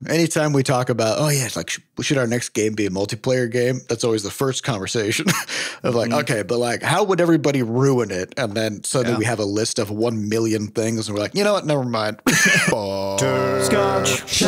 Anytime we talk about, oh yeah, it's like, should our next game be a multiplayer game? That's always the first conversation of like, okay, but like, how would everybody ruin it? And then suddenly we have a list of 1 million things, and we're like, you know what? Never mind. Butterscotch.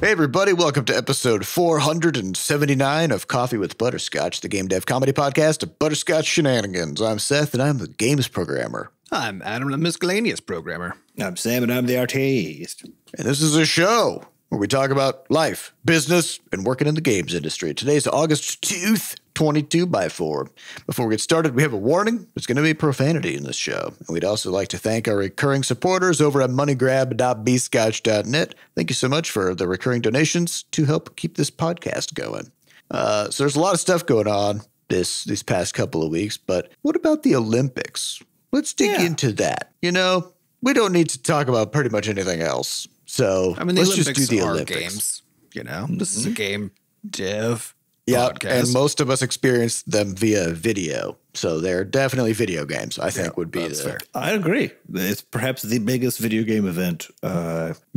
Hey everybody, welcome to episode 479 of Coffee with Butterscotch, the game dev comedy podcast of Butterscotch Shenanigans. I'm Seth, and I'm the games programmer. I'm Adam, the miscellaneous programmer. I'm Sam, and I'm the artist. And this is a show where we talk about life, business, and working in the games industry. Today's August 2nd, 22x4. Before we get started, we have a warning. There's going to be profanity in this show. And we'd also like to thank our recurring supporters over at moneygrab.bscotch.net. Thank you so much for the recurring donations to help keep this podcast going. So there's a lot of stuff going on these past couple of weeks, but what about the Olympics? Let's dig into that. You know, we don't need to talk about pretty much anything else. So I mean, the let's Olympics just do the are Olympics. games. You know, this is a game dev podcast. And podcast. most of us experienced them via video. So they're definitely video games, I think would be fair. I agree. It's perhaps the biggest video game event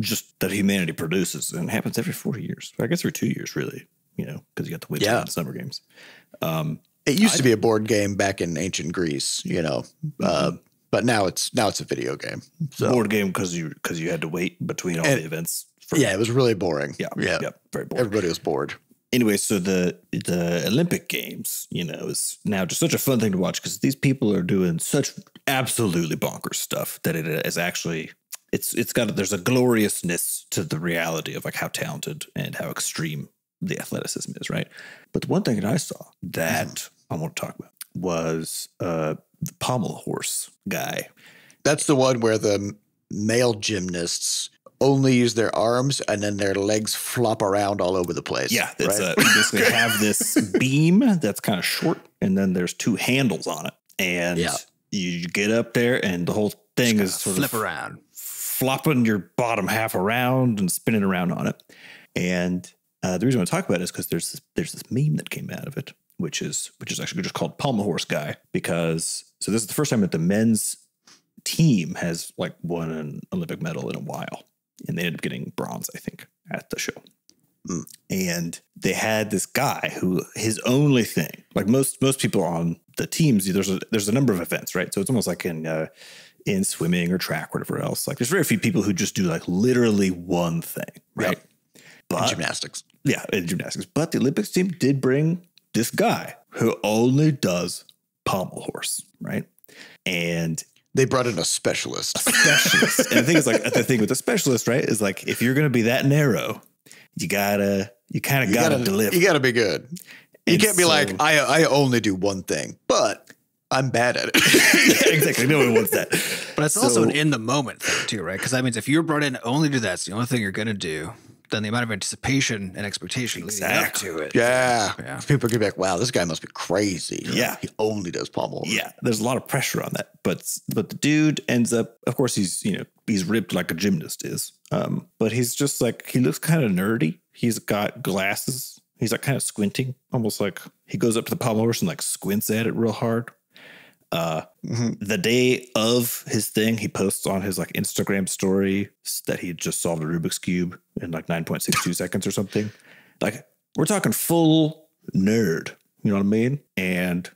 just that humanity produces, and it happens every 4 years. I guess every 2 years, really, you know, because you got the winter and summer games. It used to be a board game back in ancient Greece, you know, but now it's a video game. So. Board game because you had to wait between all the events. It was really boring. Yeah, very boring. Everybody was bored. Anyway, so the Olympic Games, you know, is now just such a fun thing to watch because these people are doing such absolutely bonkers stuff that it is actually there's a gloriousness to the reality of like how talented and how extreme the athleticism is, right? But the one thing that I saw that I want to talk about was the pommel horse guy. That's the one where the male gymnasts only use their arms and then their legs flop around all over the place. Yeah, it's right? You basically have this beam that's kind of short, and then there's two handles on it, and you get up there, and the whole thing is sort flip of around, flopping your bottom half around and spinning around on it. And the reason I want to talk about it is because there's this meme that came out of it, which is actually just called Pommel Horse Guy, because so this is the first time that the men's team has like won an Olympic medal in a while. And they ended up getting bronze, I think, at the show. And they had this guy who his only thing, like most people on the teams, there's a number of events, right? So it's almost like in swimming or track or whatever else. Like there's very few people who just do like literally one thing, right? Yep. But, in gymnastics. Yeah, in gymnastics. But the Olympics team did bring this guy who only does pommel horse, right? And they brought in a specialist. And the thing is, like, the thing with the specialist, right, is like, if you're going to be that narrow, you gotta deliver. You gotta be good. You can't be like, I only do one thing, but I'm bad at it. Yeah, exactly. No one wants that. But it's also an in the moment thing too, right? Because that means if you're brought in to only do that, it's the only thing you're going to do. Then the amount of anticipation and expectation leading up to it. Yeah. People could be like, wow, this guy must be crazy. Yeah. He only does pommel. Yeah. There's a lot of pressure on that. But the dude ends up, of course, he's ripped like a gymnast is. But he's just like, he looks kind of nerdy. He's got glasses. He's like kind of squinting, almost like he goes up to the pommel horse and like squints at it real hard. The day of his thing, he posts on his like Instagram story that he just solved a Rubik's Cube in like 9.62 seconds or something. Like we're talking full nerd, you know what I mean? And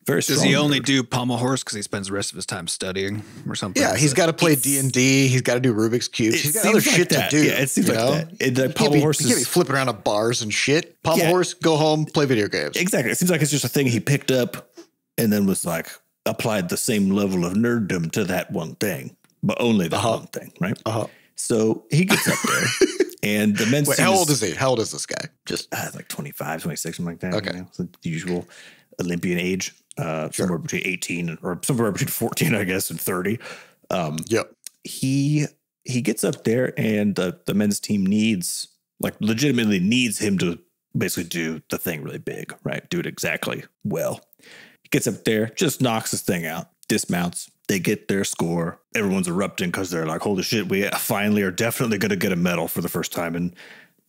very strong. Does he only nerd. do pommel horse because he spends the rest of his time studying or something? Yeah, he's got to play D&D. He's got to do Rubik's Cubes. He's got other shit to do. Yeah, it seems like that. Pommel horse he can't be flipping around at bars and shit. Pommel horse, go home, play video games. Exactly. It seems like it's just a thing he picked up and then was like, applied the same level of nerddom to that one thing, but only that one thing, right? So he gets up there, and the men's Wait, how old is he? How old is this guy? Just like 25, 26, something like that. Okay. You know? So the usual Olympian age, somewhere between 18 or somewhere between 14, I guess, and 30. Yep. He gets up there, and the men's team legitimately needs him to basically do the thing really big, right? Do it exactly well. Gets up there, just knocks this thing out, dismounts. They get their score. Everyone's erupting because they're like, holy shit, we finally are definitely going to get a medal for the first time in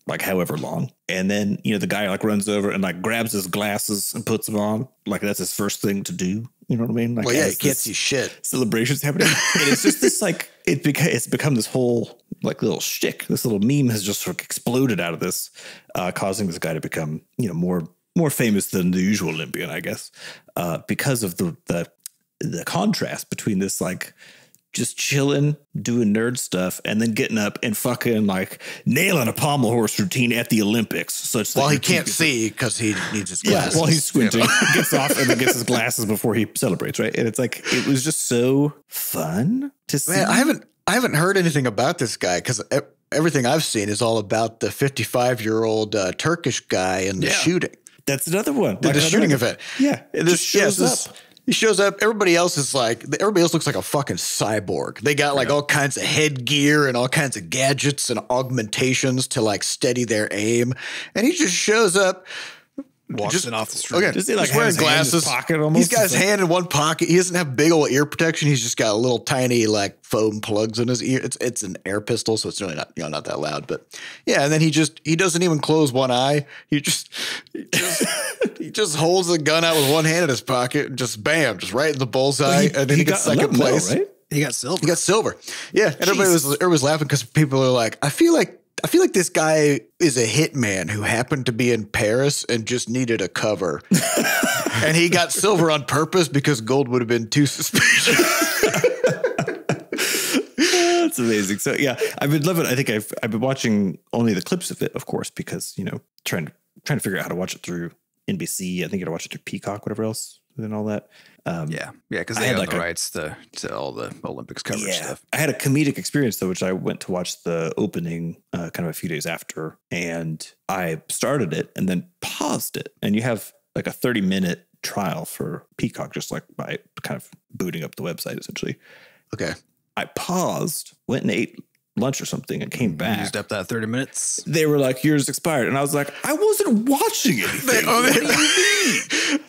like however long. And then, you know, the guy like runs over and like grabs his glasses and puts them on. Like that's his first thing to do. You know what I mean? Like, well, yeah, you can't see shit. Celebrations happening. And it's just this like, it's become this whole like little shtick. This little meme has just sort of exploded out of this, causing this guy to become, you know, more famous than the usual Olympian, I guess, because of the contrast between this like just chilling, doing nerd stuff, and then getting up and fucking like nailing a pommel horse routine at the Olympics. Such well, he can't see because he needs his glasses. Yeah, while he's squinting, gets off and then gets his glasses before he celebrates, right? And it's like it was just so fun to see. Man, I haven't heard anything about this guy because everything I've seen is all about the 55-year-old Turkish guy and the shooting. That's another one. The shooting event. Yeah, it just shows up. He shows up. Everybody else looks like a fucking cyborg. They got like all kinds of headgear and all kinds of gadgets and augmentations to like steady their aim. And he just shows up. Walks in off the street. Okay, just like wearing glasses. Pocket almost. He's got his hand in one pocket. He doesn't have big old ear protection. He's just got little tiny like foam plugs in his ear. It's an air pistol, so it's really not not that loud. But yeah, and then he doesn't even close one eye. He just holds the gun out with one hand in his pocket and just bam, just right in the bullseye. And then he gets second place. Right? He got silver. He got silver. Yeah, and everybody was laughing because people are like, I feel like this guy is a hitman who happened to be in Paris and just needed a cover. And he got silver on purpose because gold would have been too suspicious. That's amazing. So yeah, I've been loving it. I think I've been watching only the clips of it, of course, because, you know, trying to figure out how to watch it through NBC. I think you got to watch it through Peacock, whatever else, and all that. Because they had the rights to all the Olympics coverage stuff. I had a comedic experience though, which I went to watch the opening kind of a few days after, and I started it and then paused it. And you have like a 30-minute trial for Peacock, just like by kind of booting up the website, essentially. Okay. I paused, went and ate lunch or something, and came back. Used up that 30 minutes. They were like, yours expired. And I was like, I wasn't watching anything. What do you mean?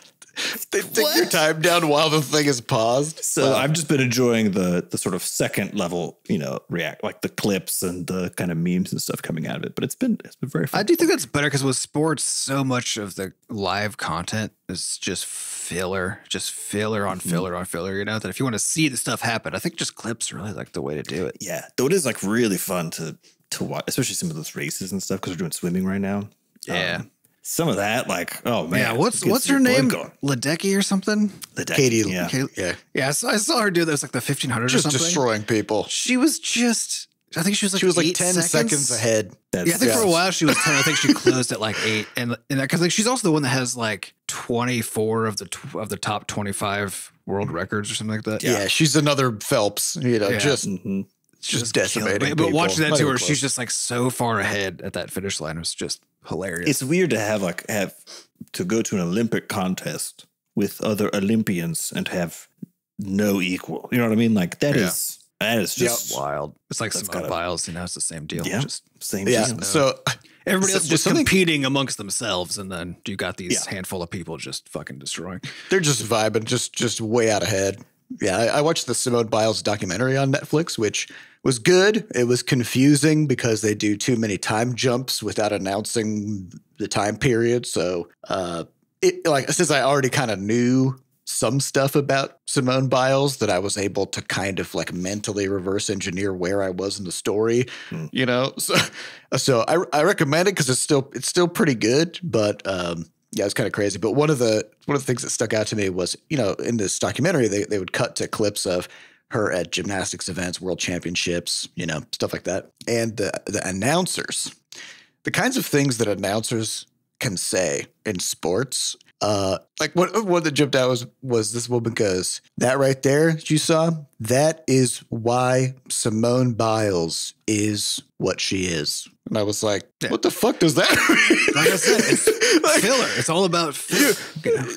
They take your time down while the thing is paused. So I've just been enjoying the sort of second level, you know, react, like the clips and the kind of memes and stuff coming out of it. But it's been very fun. I do think that's better because with sports, so much of the live content is just filler on filler on filler. You know, that if you want to see the stuff happen, I think just clips are really like the way to do it. Yeah, though it is like really fun to watch, especially some of those races and stuff because we're doing swimming right now. Yeah. Some of that, like, oh man, yeah. What's her name? Ledecky or something? Ledecky, Katie. Yeah. Yeah. So I saw her do this like the 1500 just or something. Destroying people. She was just. I think she was like 10 seconds ahead. I think for a while she was 10. I think she closed at like 8, and because like she's also the one that has like 24 of the top 25 world records or something like that. Yeah, she's another Phelps. You know, just decimating. But watching that to her, she's just like so far ahead at that finish line. It was just hilarious. It's weird to have to go to an Olympic contest with other Olympians and have no equal. You know what I mean? Like that is just wild. It's like Simone Biles, you know, it's the same deal. Yeah, just same deal. Deal. So everybody else just competing amongst themselves, and then you got these handful of people just fucking destroying. They're just vibing, just way out ahead. Yeah, I watched the Simone Biles documentary on Netflix, which was good. It was confusing because they do too many time jumps without announcing the time period. So, since I already kind of knew some stuff about Simone Biles, that I was able to kind of like mentally reverse engineer where I was in the story, you know. So I recommend it because it's still pretty good, but yeah, it's kind of crazy. But one of the things that stuck out to me was, you know, in this documentary, they would cut to clips of her at gymnastics events, world championships, you know, stuff like that. And the announcers, the kinds of things that announcers can say in sports, like what that jumped out was this woman goes, that right there that you saw, that is why Simone Biles is what she is. And I was like, what the fuck does that mean? Like I said, it's like, filler. It's all about filler.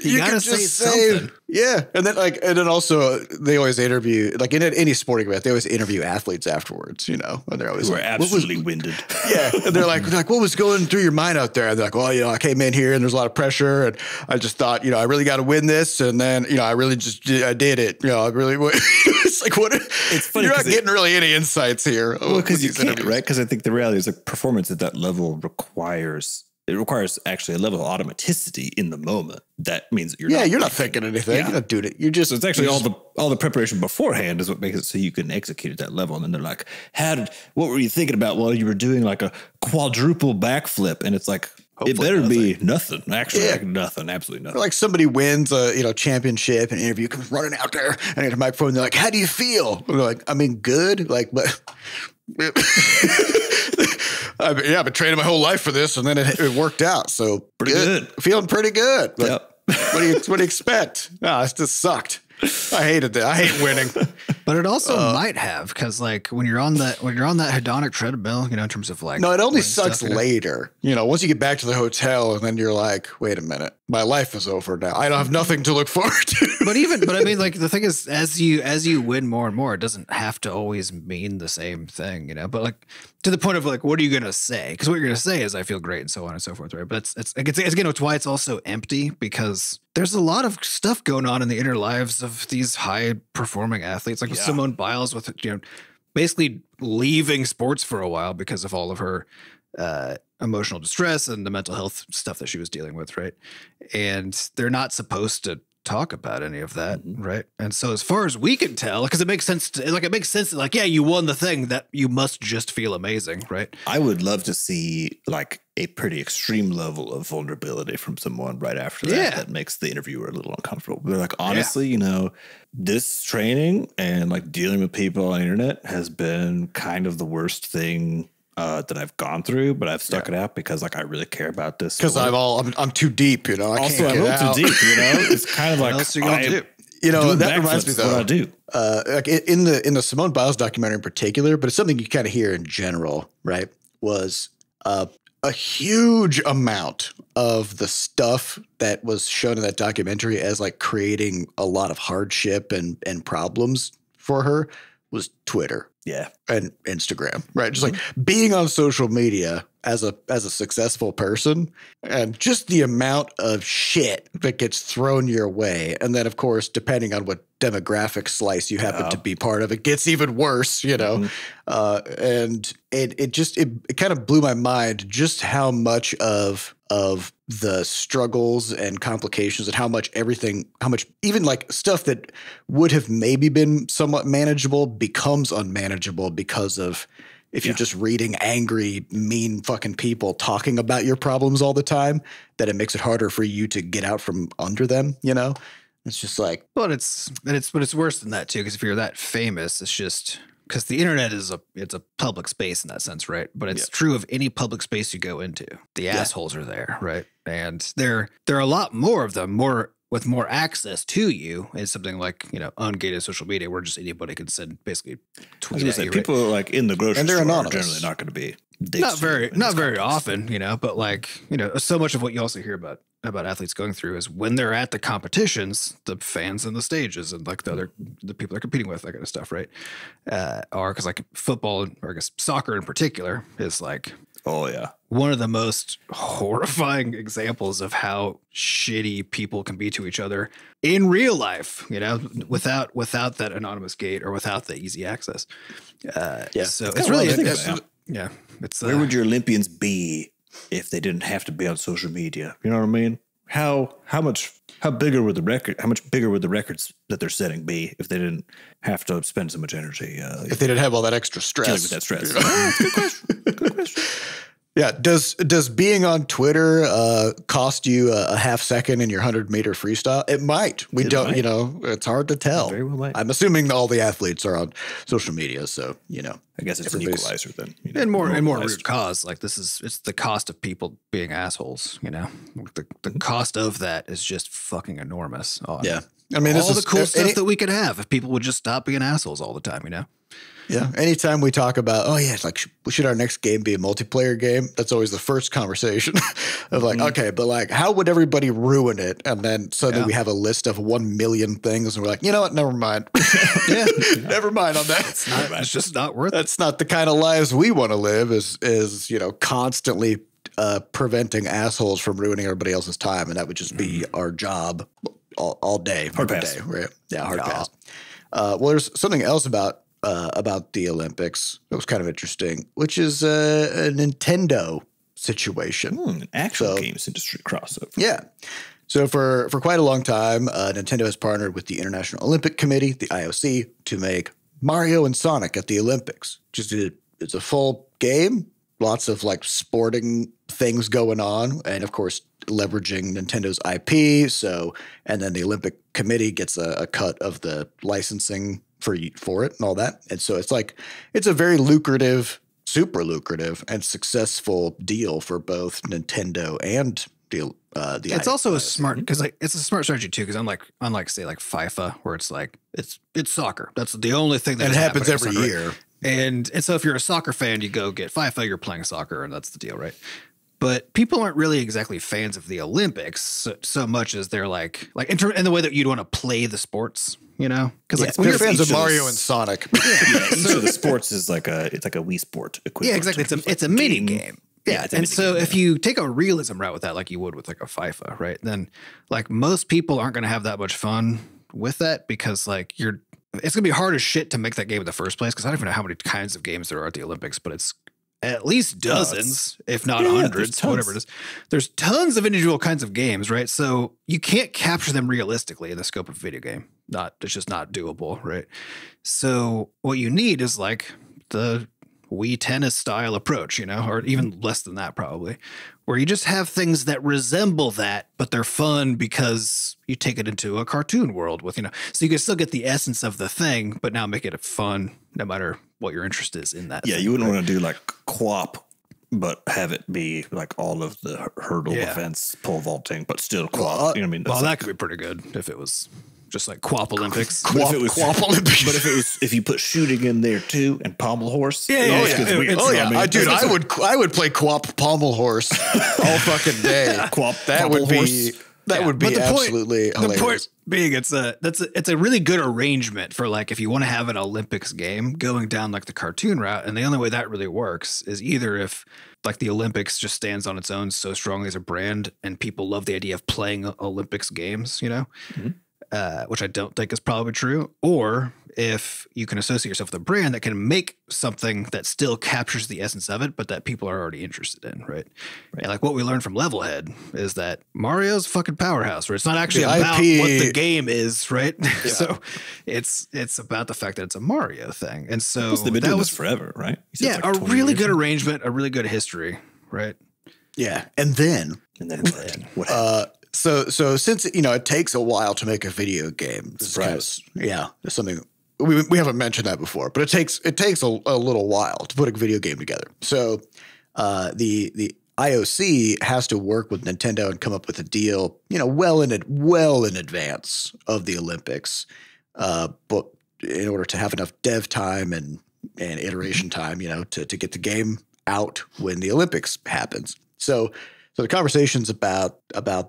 You gotta say something. Yeah. And then also they always interview, like in any sporting event, they always interview athletes afterwards, you know, and they're always like, absolutely winded. Yeah. And they're like, what was going through your mind out there? And they're like, well, you know, I came in here and there's a lot of pressure and I just thought, you know, I really got to win this. And then, you know, I did it. You know, I really, it's like, what? It's funny. You're not getting really any insights here. Well, because you can't, right? Because I think the reality is like performance at that level requires actually a level of automaticity in the moment. That means that you're not thinking anything. You're not doing it. You're just, so it's actually all the preparation beforehand is what makes it so you can execute at that level. And then they're like, what were you thinking about while you were doing like a quadruple backflip? And it's like, it better be nothing. Actually, like nothing. Absolutely nothing. Or like somebody wins a championship and interview, comes running out there and at a microphone. They're like, "How do you feel?" And they're like, "I mean, good." Like, but I've been training my whole life for this, and then it worked out. So pretty good. Feeling pretty good. But yep. What do you expect? No, it just sucked. I hated that. I hate winning. But it also might have, because like when you're on that hedonic treadmill, in terms of like, no, it only sucks later. Once you get back to the hotel and then you're like, wait a minute, my life is over now. I don't have nothing to look forward to. But I mean, like the thing is, as you win more and more, it doesn't have to always mean the same thing, But like to the point of like, what are you gonna say? Because what you're gonna say is, I feel great and so on and so forth, right? But it's why it's also empty, because there's a lot of stuff going on in the inner lives of these high performing athletes, like with Simone Biles, with basically leaving sports for a while because of all of her emotional distress and the mental health stuff that she was dealing with, right? And they're not supposed to talk about any of that, right? And so as far as we can tell, because it makes sense that you won the thing, that you must just feel amazing, right? I would love to see like a pretty extreme level of vulnerability from someone right after that that makes the interviewer a little uncomfortable. But like, honestly, this training and like dealing with people on the internet has been kind of the worst thing that I've gone through, but I've stuck it out because like I really care about this. Because I'm too deep, I also, can't get out. Too deep, It's kind of like, what else are you gonna do? That reminds me though. What I do, like in the Simone Biles documentary in particular, but it's something you kind of hear in general, right? Was a huge amount of the stuff that was shown in that documentary as like creating a lot of hardship and problems for her was Twitter. Yeah. And Instagram, right? Just like being on social media as a successful person, and just the amount of shit that gets thrown your way. And then of course, depending on what demographic slice you happen to be part of, it gets even worse, And it kind of blew my mind just how much of the struggles and complications and how much even like stuff that would have maybe been somewhat manageable becomes unmanageable because of if you're just reading angry, mean fucking people talking about your problems all the time, that it makes it harder for you to get out from under them, It's just like, but it's worse than that too, because if you're that famous, it's just because the internet it's a public space in that sense, right? But it's true of any public space you go into. The assholes are there, right? And there are a lot more of them, with more access to you. It's something like, ungated social media where just anybody can send basically tweet at you. People like in the grocery and they're store anonymous. are generally not going to be not very often, but like, so much of what you also hear about athletes going through is when they're at the competitions, the fans and the stages and like the people they're competing with, that kind of stuff, right? Or because like football, or I guess soccer in particular, is like, oh yeah, one of the most horrifying examples of how shitty people can be to each other in real life, without that anonymous gate or without the easy access. So it's really, where would your Olympians be if they didn't have to be on social media? You know what I mean? How much bigger would the records that they're setting be if they didn't have to spend so much energy? If they didn't have all that extra stress. Dealing with that stress. Good question. Yeah. Does being on Twitter cost you a half second in your 100-meter freestyle? It might. It's hard to tell. Very well might. I'm assuming all the athletes are on social media, so I guess it's an equalizer then. And more root cause. Like it's the cost of people being assholes. The cost of that is just fucking enormous. Yeah. I mean, all the cool stuff that we could have if people would just stop being assholes all the time. Yeah. Anytime we talk about, it's like, should our next game be a multiplayer game? That's always the first conversation of like, okay, but like, how would everybody ruin it? And then suddenly we have a list of 1 million things, and we're like, you know what? Never mind. Never mind on that. It's just not worth it. That's not the kind of lives we want to live. Is constantly preventing assholes from ruining everybody else's time, and that would just be our job all day, hard pass. Day, right? Yeah, hard pass. Well, there's something else about about the Olympics that was kind of interesting, which is a Nintendo situation. An actual games industry crossover. Yeah. So for quite a long time, Nintendo has partnered with the International Olympic Committee, the IOC, to make Mario and Sonic at the Olympics. It's a full game, lots of like sporting things going on, and of course leveraging Nintendo's IP. So, and then the Olympic Committee gets a cut of the licensing for it and all that. And so it's a very lucrative, super lucrative, and successful deal for both Nintendo and the it's also a smart, because like it's a smart strategy too, because unlike say like FIFA, where it's like it's soccer. That's the only thing that happens every year. And so if you're a soccer fan, you go get FIFA, you're playing soccer, and that's the deal, right? But people aren't really exactly fans of the Olympics so much as they're like in the way that you'd want to play the sports, you know? Because they're fans of Mario and Sonic. Each of the sports is like a Wii Sport equivalent. Yeah, exactly. It's a mini game. Yeah, and so if you take a realism route with that, like you would with like a FIFA, right? Then like most people aren't going to have that much fun with that, because like it's going to be hard as shit to make that game in the first place, because I don't even know how many kinds of games there are at the Olympics, but it's at least dozens, if not hundreds, whatever it is. There's tons of individual kinds of games, right? So you can't capture them realistically in the scope of a video game. It's just not doable, right? So what you need is like the Wii tennis style approach, you know, or even less than that probably, where you just have things that resemble that, but they're fun because you take it into a cartoon world with, you know, so you can still get the essence of the thing, but now make it fun no matter what your interest is in that. Yeah, thing, you wouldn't want to do like QWOP, but have it be like all of the hurdle events, pole vaulting, but still QWOP. You know what I mean? Well, that could be pretty good if it was just like QWOP Olympics. QWOP Olympics. But if you put shooting in there too and pommel horse, I would play QWOP pommel horse all fucking day. QWOP that pommel would be horse. That would be absolutely hilarious. The point being, it's a really good arrangement for like if you want to have an Olympics game going down like the cartoon route, and the only way that really works is either if like the Olympics just stands on its own so strongly as a brand, and people love the idea of playing Olympics games, you know. Mm-hmm. Which I don't think is probably true, or if you can associate yourself with a brand that can make something that still captures the essence of it, but that people are already interested in, right? And like what we learned from Levelhead is that Mario's fucking powerhouse, where it's not actually about what the game is, right? Yeah. So it's about the fact that it's a Mario thing, and so they've been doing this forever, right? Yeah, like a really good arrangement, a really good history, right? Yeah, and then what happened? So since it takes a while to make a video game, there's something we haven't mentioned that before, but it takes a little while to put a video game together. So the IOC has to work with Nintendo and come up with a deal, well in advance of the Olympics, but in order to have enough dev time and iteration time, to get the game out when the Olympics happens. So the conversations about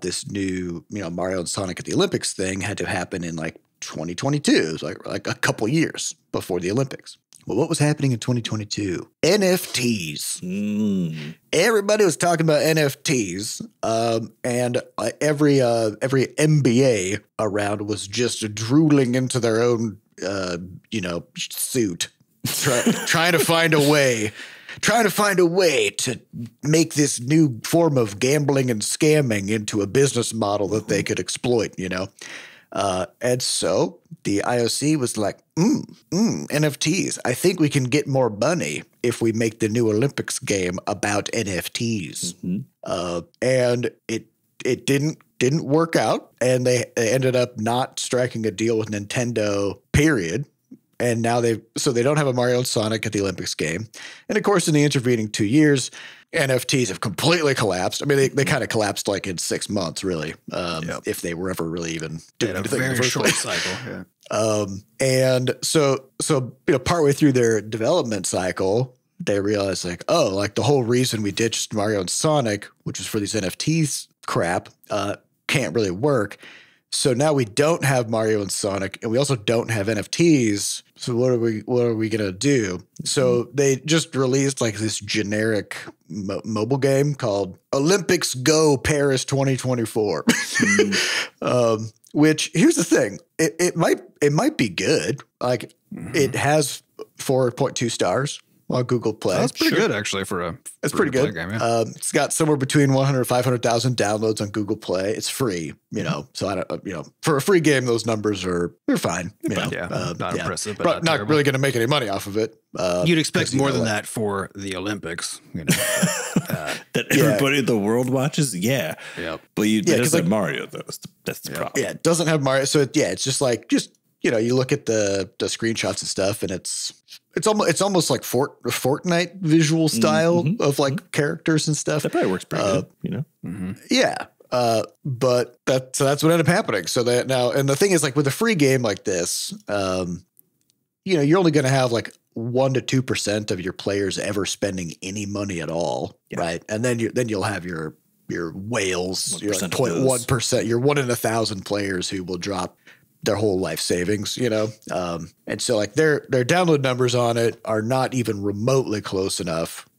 this new, Mario and Sonic at the Olympics thing had to happen in like 2022. It was like a couple years before the Olympics. Well, what was happening in 2022? NFTs. Everybody was talking about NFTs, and every MBA around was just drooling into their own, suit, trying to find a way. Trying to find a way to make this new form of gambling and scamming into a business model that they could exploit, and so the IOC was like, NFTs. I think we can get more money if we make the new Olympics game about NFTs. Mm-hmm. And it didn't work out, and they ended up not striking a deal with Nintendo, period. And now they don't have a Mario and Sonic at the Olympics game. And of course, in the intervening 2 years, NFTs have completely collapsed. I mean, they kind of collapsed like in 6 months, really, if they were ever really even doing anything in the first place. Cycle. Yeah. And so partway through their development cycle, they realized the whole reason we ditched Mario and Sonic, which was for these NFTs crap, can't really work. So now we don't have Mario and Sonic, and we also don't have NFTs. So what are we gonna do? So they just released like this generic mobile game called Olympics Go Paris 2024. Which, here's the thing, it might be good. Like it has 4.2 stars on Google Play. That's pretty good, actually, for a It's pretty good. game, yeah. It's got somewhere between 100 and 500,000 downloads on Google Play. It's free, so I don't, for a free game, those numbers they're fine. Not impressive, but not really going to make any money off of it. You'd expect more than that for the Olympics, that everybody in the world watches. Yeah. Yep. But it doesn't have Mario, though. That's the problem. Yeah, it doesn't have Mario. So it's just like, you look at the screenshots and stuff, and it's almost like Fortnite visual style of like characters and stuff. That probably works pretty good, Yeah. But that's what ended up happening. So that now, and the thing is, like with a free game like this, you're only going to have like 1 to 2% of your players ever spending any money at all, right? And then you'll have your whales, your like 0.1%, your 1 in 1,000 players who will drop their whole life savings, and so like their download numbers on it are not even remotely close enough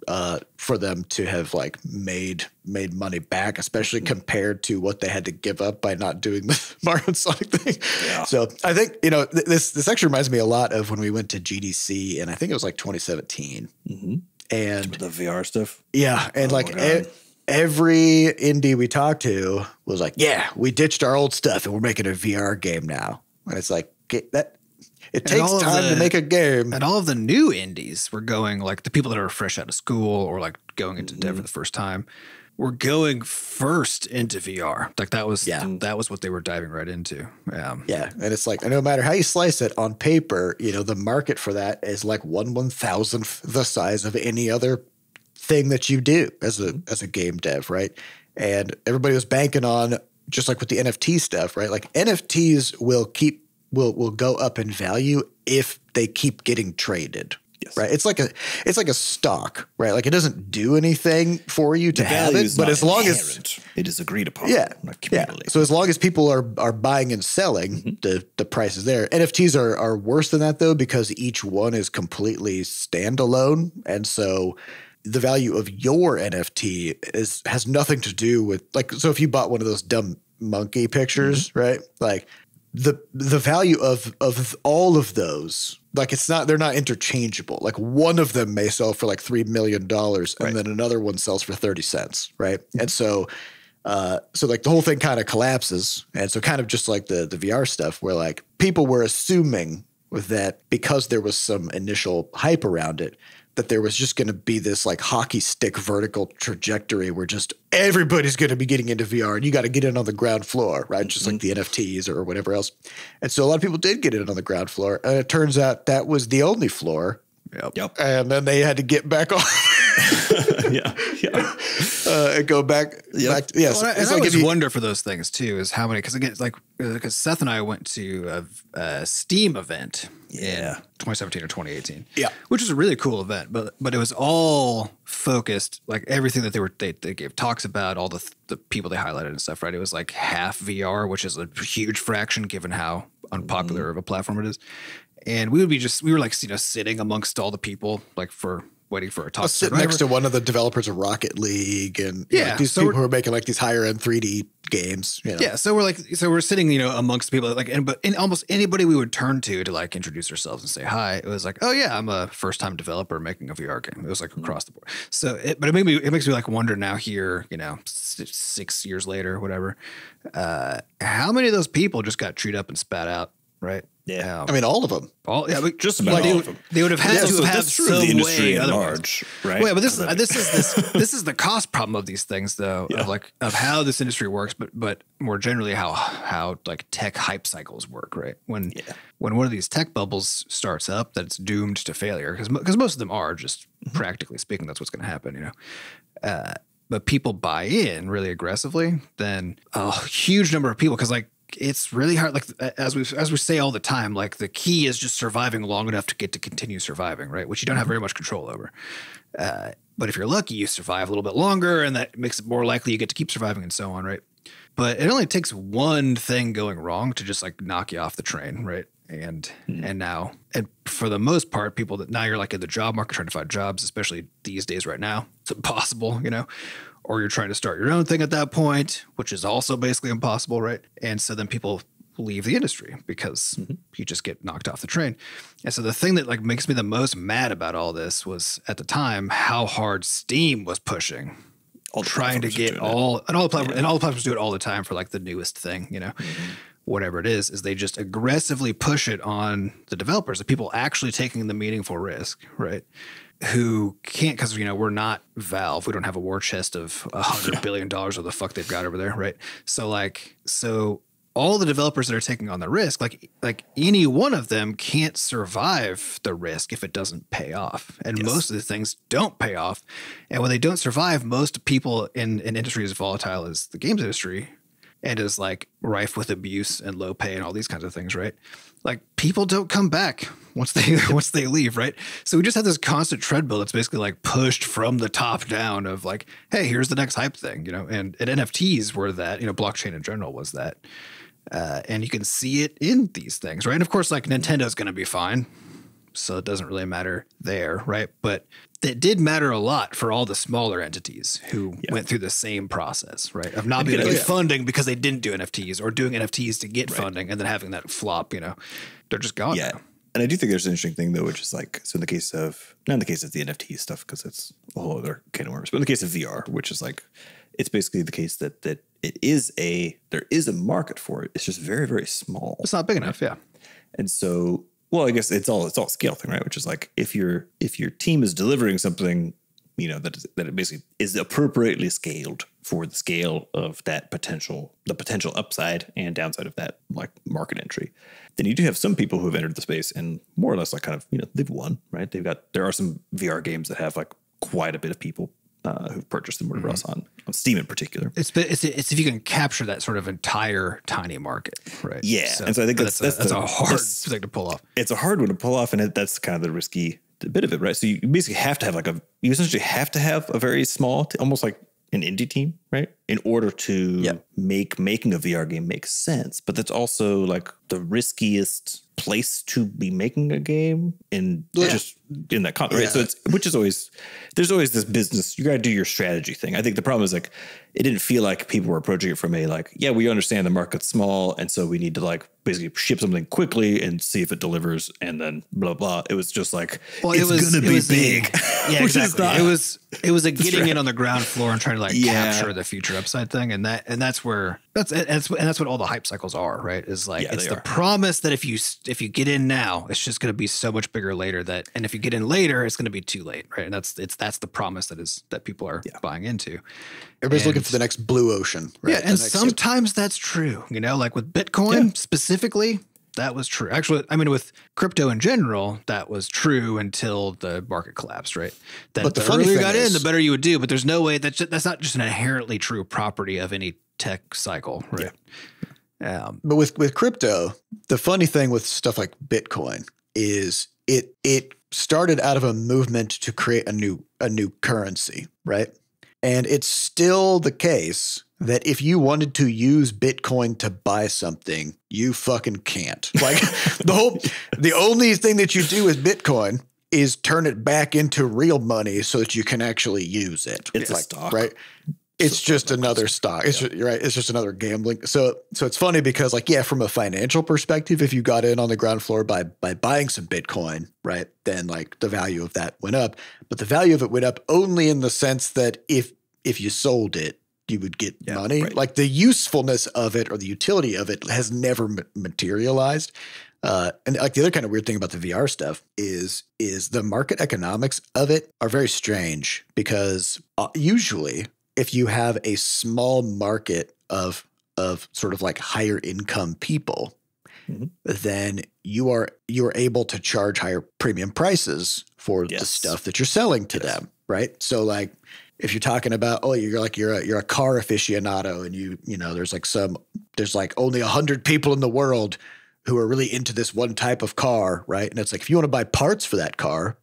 for them to have like made money back, especially compared to what they had to give up by not doing the Mario and Sonic thing. Yeah. So I think this actually reminds me a lot of when we went to GDC, and I think it was like 2017, and the VR stuff. Yeah, and every indie we talked to was like, yeah, we ditched our old stuff and we're making a VR game now. And it's like, it takes time to make a game. And all of the new indies were going, like the people that are fresh out of school or like going into dev for the first time, were going first into VR. Like that was what they were diving right into. Yeah. And it's like, no matter how you slice it on paper, the market for that is like 1/1000th the size of any other thing that you do as a game dev, right? And everybody was banking on, just like with the NFT stuff, right? Like NFTs will go up in value if they keep getting traded. Yes. Right. It's like a stock, right? Like it doesn't do anything for you to have it, but as long as it is agreed upon, So as long as people are buying and selling, the price is there. NFTs are worse than that though, because each one is completely standalone, and so the value of your NFT has nothing to do with so if you bought one of those dumb monkey pictures, right? Like the value of all of those, like they're not interchangeable. Like one of them may sell for like $3 million and then another one sells for 30 cents. Right. And so like the whole thing kind of collapses. And so kind of just like the VR stuff where like people were assuming that because there was some initial hype around it, that there was just going to be this like hockey stick vertical trajectory where just everybody's going to be getting into VR and you got to get in on the ground floor, right? Just like the NFTs or whatever else. And so a lot of people did get in on the ground floor, and it turns out that was the only floor. Yep. And then they had to get back on. And go back. Back to, well, and I always wonder for those things too, is how many, because Seth and I went to a Steam event in 2017 or 2018. Yeah. Which was a really cool event, but it was all focused, like everything that they gave talks about, all the people they highlighted and stuff, right? It was like half VR, which is a huge fraction given how unpopular of a platform it is. And we were like, sitting amongst all the people, like waiting for a talk. I'll sit next to one of the developers of Rocket League and these people who are making like these higher end 3D games. Yeah. So we're sitting, amongst people but almost anybody we would turn to like introduce ourselves and say hi. It was like, oh yeah, I'm a first time developer making a VR game. It was like across the board. So it makes me like wonder now here, 6 years later, whatever, how many of those people just got chewed up and spat out, right? Yeah, I mean all of them. Just about all of them. They would have had to have had some the industry way at large, right? Wait, but this is the cost problem of these things, though, of how this industry works, but more generally how like tech hype cycles work, right? When one of these tech bubbles starts up, that's doomed to failure because most of them are, just practically speaking, that's what's going to happen, But people buy in really aggressively, then a huge number of people, because like. It's really hard. Like as we say all the time, like the key is just surviving long enough to get to continue surviving, right? Which you don't have very much control over. But if you're lucky, you survive a little bit longer, and that makes it more likely you get to keep surviving and so on, right? But it only takes one thing going wrong to just like knock you off the train, right? And for the most part, people that now you're like in the job market trying to find jobs, especially these days right now, it's impossible, or you're trying to start your own thing at that point, which is also basically impossible, right? And so then people leave the industry because you just get knocked off the train. And so the thing that like makes me the most mad about all this was at the time how hard Steam was pushing, trying to get all the platforms do it all the time for like the newest thing, you know, whatever it is they just aggressively push it on the developers, the people actually taking the meaningful risk, right? Who can't, because, you know, we're not Valve. We don't have a war chest of $100 billion or the fuck they've got over there, right? So all the developers that are taking on the risk, like any one of them can't survive the risk if it doesn't pay off. And most of the things don't pay off. And when they don't survive, most people in an industry as volatile as the games industry and is like rife with abuse and low pay and all these kinds of things, right? Like people don't come back once they leave, right? So we just have this constant treadmill that's basically like pushed from the top down of like, hey, here's the next hype thing, you know, and NFTs were that, you know, blockchain in general was that. And you can see it in these things, right? And of course, like Nintendo's going to be fine, so it doesn't really matter there, right? But it did matter a lot for all the smaller entities who went through the same process, right? Of not being able to get funding because they didn't do NFTs or doing NFTs to get funding and then having that flop, you know, they're just gone now. And I do think there's an interesting thing, though, which is like, so in the case of, not in the case of the NFT stuff, because it's a whole other can of worms, but in the case of VR, which is like, it's basically the case that there is a market for it. It's just very, very small. It's not big enough, yeah. And so, well, I guess it's all a scale thing, right? Which is like, if your team is delivering something, you know, that it basically is appropriately scaled for the scale of the potential upside and downside of that like market entry, then you do have some people who have entered the space and more or less like kind of, you know, they've won, right? There are some VR games that have like quite a bit of people who've purchased them, whatever else on Steam in particular. It's if you can capture that sort of entire tiny market, right? Yeah, so, and so I think that's a hard thing to pull off. It's a hard one to pull off, and that's kind of the risky bit of it, right? So you basically have to have you essentially have to have a very small, almost like an indie team, right? In order to make making a VR game make sense. But that's also like the riskiest place to be making a game just in that context, right? So there's always this business, you got to do your strategy thing. I think the problem is like, it didn't feel like people were approaching it from a like, yeah, we understand the market's small. And so we need to like basically ship something quickly and see if it delivers and then blah, blah. It was just like, it's going to be big. Yeah, exactly. It was a getting in on the ground floor and trying to like capture the future upside thing. And that's what all the hype cycles are, right? Is like, it's the promise that if you get in now, it's just going to be so much bigger later and if you get in later, it's going to be too late, right? And that's the promise that people are buying into. Everybody's looking for the next blue ocean, right? Yeah, and sometimes that's true, you know, like with Bitcoin specifically, that was true. Actually, I mean, with crypto in general, that was true until the market collapsed, right? But the earlier you got in, the better you would do. But there's no way that's not just an inherently true property of any tech cycle, right? Yeah. But with crypto, the funny thing with stuff like Bitcoin is it started out of a movement to create a new currency, right? And it's still the case that if you wanted to use Bitcoin to buy something, you fucking can't. Like the only thing that you do with Bitcoin is turn it back into real money so that you can actually use it. It's like, a stock, right? It's just another stock. It's just, right. It's just another gambling. So it's funny because like, yeah, from a financial perspective, if you got in on the ground floor by buying some Bitcoin, right, then like the value of that went up. But the value of it went up only in the sense that if you sold it, you would get money. Right. Like the usefulness of it or the utility of it has never materialized. And like the other kind of weird thing about the VR stuff is the market economics of it are very strange because usually if you have a small market of sort of like higher income people, then you are able to charge higher premium prices for the stuff that you're selling to them, right? So like if you're talking about, you're a car aficionado and you know, there's like only 100 people in the world who are really into this one type of car, right? And it's like, if you want to buy parts for that car,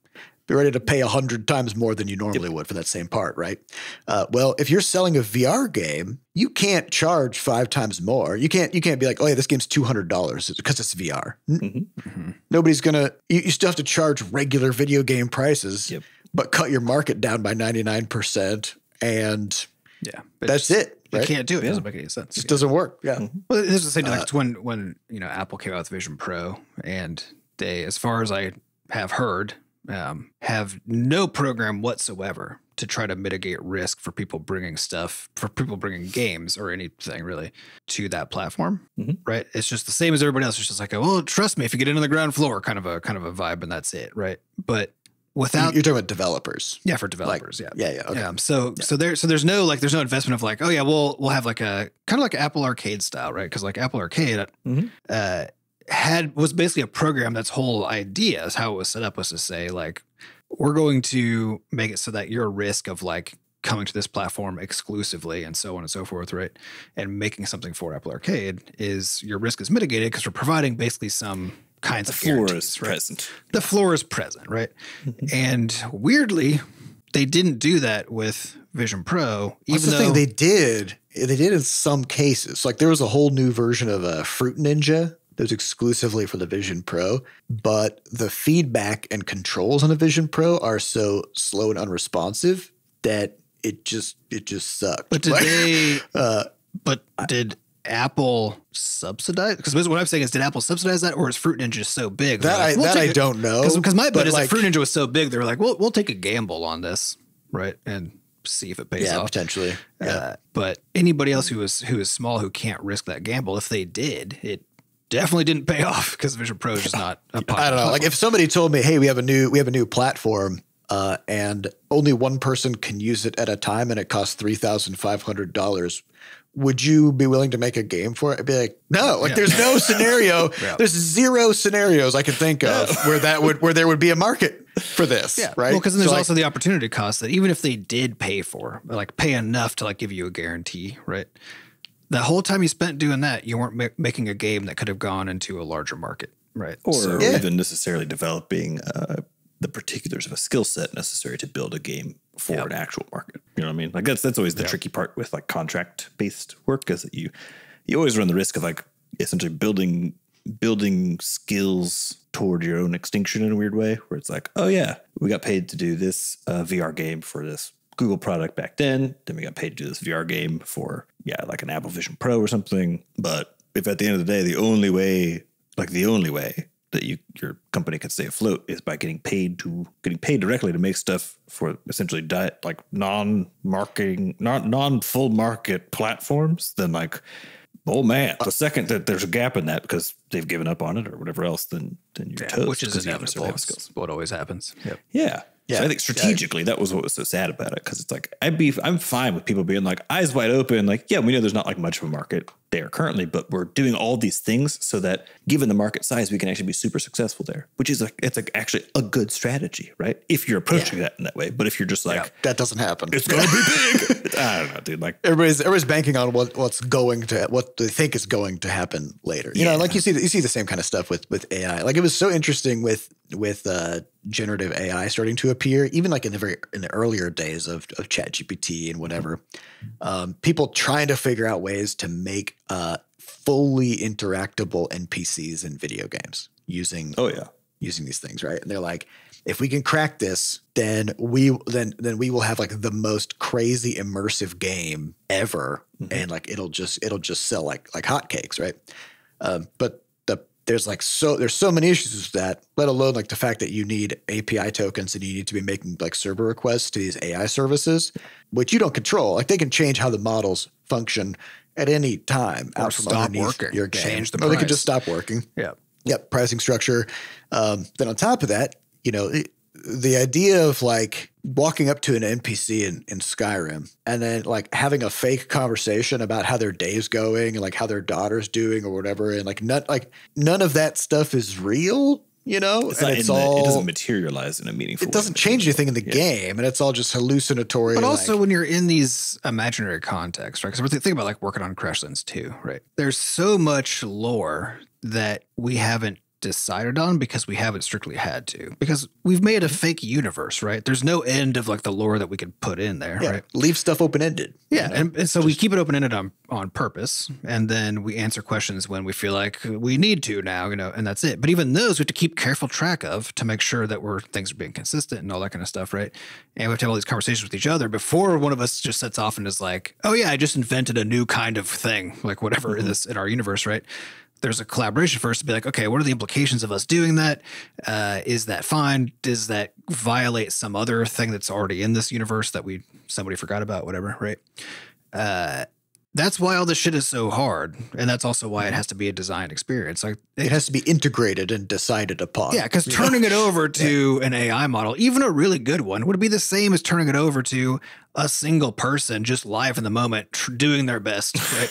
be ready to pay 100 times more than you normally would for that same part, right? Well, if you're selling a VR game, you can't charge 5 times more. You can't be like, oh yeah, this game's $200 because it's VR. Nobody's gonna. You still have to charge regular video game prices, but cut your market down by 99%, and Yeah. But That's it. You Right? can't do it. It doesn't make any sense. It just doesn't work. Yeah. Well, this is the same thing. It's when Apple came out with Vision Pro, and they, as far as I have heard, have no program whatsoever to try to mitigate risk for people bringing games or anything really to that platform. Right? It's just the same as everybody else. It's just like, well, trust me, if you get into the ground floor, kind of a vibe, and that's it, right? But without, you're talking about developers. Yeah, for developers. Okay. So there's no investment of like, oh yeah, we'll have like a kind of like Apple Arcade style, right? Because like Apple Arcade was basically a program that's whole idea is how it was set up was to say like, we're going to make it so that your risk of like coming to this platform exclusively and so on and so forth, right? And making something for Apple Arcade is your risk is mitigated because we're providing basically some kinds of guarantees, right? Present. The floor is present, right? And weirdly, they didn't do that with Vision Pro. That's the thing they did. They did in some cases. Like there was a whole new version of Fruit Ninja that was exclusively for the Vision Pro, but the feedback and controls on the Vision Pro are so slow and unresponsive that it just sucked. But did Apple subsidize? Because what I'm saying is, did Apple subsidize that, or is Fruit Ninja so big? That I don't know. Because my bet is that Fruit Ninja was so big, they were like, we'll take a gamble on this, right, and see if it pays off. Potentially. Yeah. But anybody else who is small who can't risk that gamble, if they did, it definitely didn't pay off because Vision Pro is just not a popular I don't know. platform. Like if somebody told me, hey, we have a new platform. And only one person can use it at a time, and it costs $3,500. Would you be willing to make a game for it? I'd be like, no. Like, there's no scenario. There's zero scenarios I can think of where there would be a market for this. Yeah, right. Well, because there's also the opportunity cost that even if they did pay enough to like give you a guarantee, right? The whole time you spent doing that, you weren't making a game that could have gone into a larger market, right? Or even necessarily developing the particulars of a skill set necessary to build a game for an actual market. You know what I mean? Like that's always the tricky part with like contract based work, is that you always run the risk of like essentially building skills toward your own extinction in a weird way, where it's like, oh yeah, we got paid to do this VR game for this Google product back then we got paid to do this VR game for like an Apple Vision Pro or something. But if at the end of the day, the only way that your company can stay afloat is by getting paid directly to make stuff for essentially non-full market platforms, then like, oh man, the second that there's a gap in that because they've given up on it or whatever else, then you're toast. Which is inevitable. It's what always happens. Yep. Yeah. So I think strategically that was what was so sad about it, because it's like I'm fine with people being like eyes wide open, like, yeah, we know there's not like much of a market there currently, but we're doing all these things so that given the market size, we can actually be super successful there, which is like, it's like actually a good strategy, right? If you're approaching that in that way. But if you're just like, that doesn't happen, it's going to be big. I don't know, dude. Like everybody's banking on what they think is going to happen later. You know, like you see the same kind of stuff with AI. Like it was so interesting with generative AI starting to appear, even like in the earlier days of ChatGPT and whatever. People trying to figure out ways to make fully interactable NPCs in video games using these things, right? And they're like, if we can crack this, then we will have like the most crazy immersive game ever, and like it'll just sell like hotcakes, right? But there's so many issues with that, let alone like the fact that you need API tokens and you need to be making like server requests to these AI services, which you don't control. Like they can change how the models function at any time or out from stop underneath working. your game. Change the or they price. could just stop working. Yeah. Yep. Pricing structure. Then on top of that, the idea of like walking up to an NPC in Skyrim and then like having a fake conversation about how their day's going and like how their daughter's doing or whatever, and like none of that stuff is real, it doesn't materialize in a meaningful way. It doesn't change anything in the game, and it's all just hallucinatory. But also when you're in these imaginary contexts, right? Because we're thinking about like working on Crashlands 2, right? There's so much lore that we haven't decided on because we haven't strictly had to. Because we've made a fake universe, right? There's no end of like the lore that we could put in there, right? Leave stuff open-ended. Yeah, and so we keep it open-ended on purpose, and then we answer questions when we feel like we need to now, and that's it. But even those we have to keep careful track of to make sure that things are being consistent and all that kind of stuff, right? And we have to have all these conversations with each other before one of us just sets off and is like, oh yeah, I just invented a new kind of thing, like whatever in our universe, right? There's a collaboration first to be like, okay, what are the implications of us doing that? Is that fine? Does that violate some other thing that's already in this universe that somebody forgot about, whatever, right? That's why all this shit is so hard. And that's also why it has to be a design experience. Like it has to be integrated and decided upon. Yeah, because turning it over to an AI model, even a really good one, would be the same as turning it over to a single person just live in the moment doing their best, right?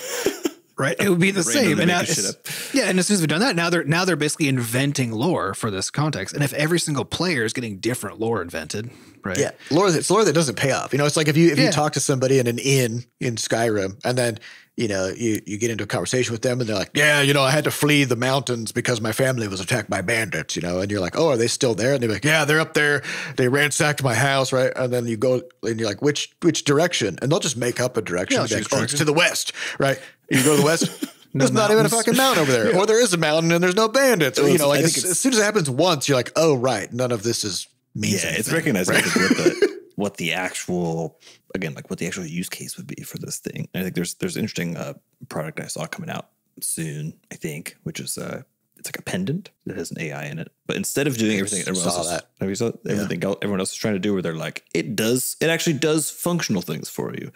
Right, it would be the same. And now, and as soon as we've done that, now they're basically inventing lore for this context. And if every single player is getting different lore invented, right? Yeah, it's lore that doesn't pay off. It's like if you talk to somebody in an inn in Skyrim, and then you get into a conversation with them, and they're like, yeah, I had to flee the mountains because my family was attacked by bandits, and you're like, oh, are they still there? And they're like, yeah, they're up there. They ransacked my house, right? And then you go and you're like, which direction? And they'll just make up a direction. Yeah, like, it's to the west, right? You go to the west. There's not even a fucking mountain over there. Or there is a mountain and there's no bandits. Or, as soon as it happens once, you're like, oh, right. None of this is means anything. It's recognized what the actual, again, like what the actual use case would be for this thing. And I think there's an interesting product I saw coming out soon, I think, which is it's like a pendant that has an AI in it. But instead of doing everything everyone else is trying to do, where they're like, it actually does functional things for you.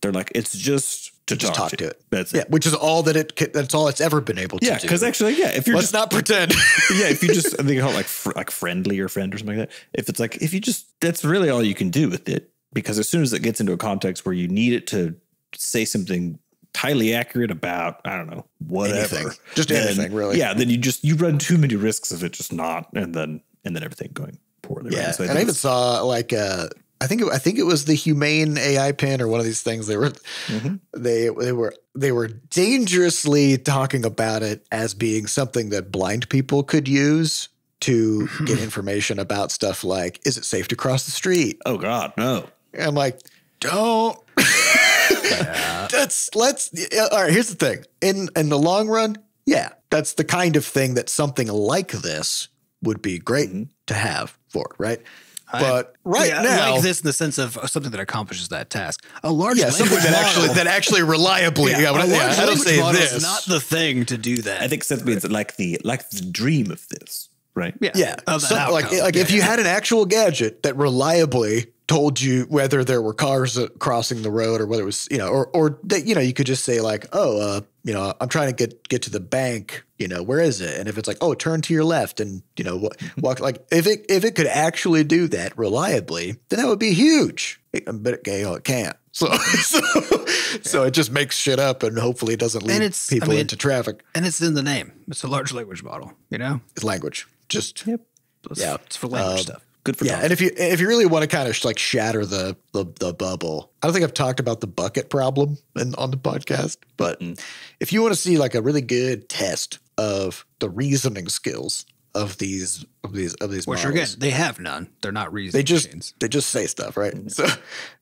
They're like, it's just to talk to it. That's it. Which is all that's all it's ever been able to do. Yeah, because actually, if you're let's not pretend. If you just, I think call it like friendly or friend or something like that. If it's like, that's really all you can do with it. Because as soon as it gets into a context where you need it to say something highly accurate about, I don't know, whatever. Anything, really. Yeah, then you run too many risks of it just not, and then everything going poorly. Yeah, right? So I even saw like I think it was the Humane AI pin or one of these things. They were dangerously talking about it as being something that blind people could use to get information about stuff like, is it safe to cross the street? Oh God, no. And I'm like, don't. All right, here's the thing. In the long run, yeah, that's the kind of thing that something like this would be great to have for it, right? But now, like this in the sense of something that accomplishes that task. A large something that actually reliably. I don't say this is not the thing to do that. I think Seth means like the dream of this, right? Yeah. If you had an actual gadget that reliably told you whether there were cars crossing the road or whether it was, or that, you could just say like, oh, I'm trying to get to the bank, where is it? And if it's like, oh, turn to your left and, walk, like if it could actually do that reliably, then that would be huge. But it can't. So it just makes shit up and hopefully it doesn't lead people into traffic. And it's in the name. It's a large language model, It's language. Just, it's for language stuff. Good for and if you really want to kind of like shatter the bubble, I don't think I've talked about the bucket problem on the podcast, but if you want to see like a really good test of the reasoning skills of these which models, again, they have none. They're not reasoning machines. They just say stuff, right?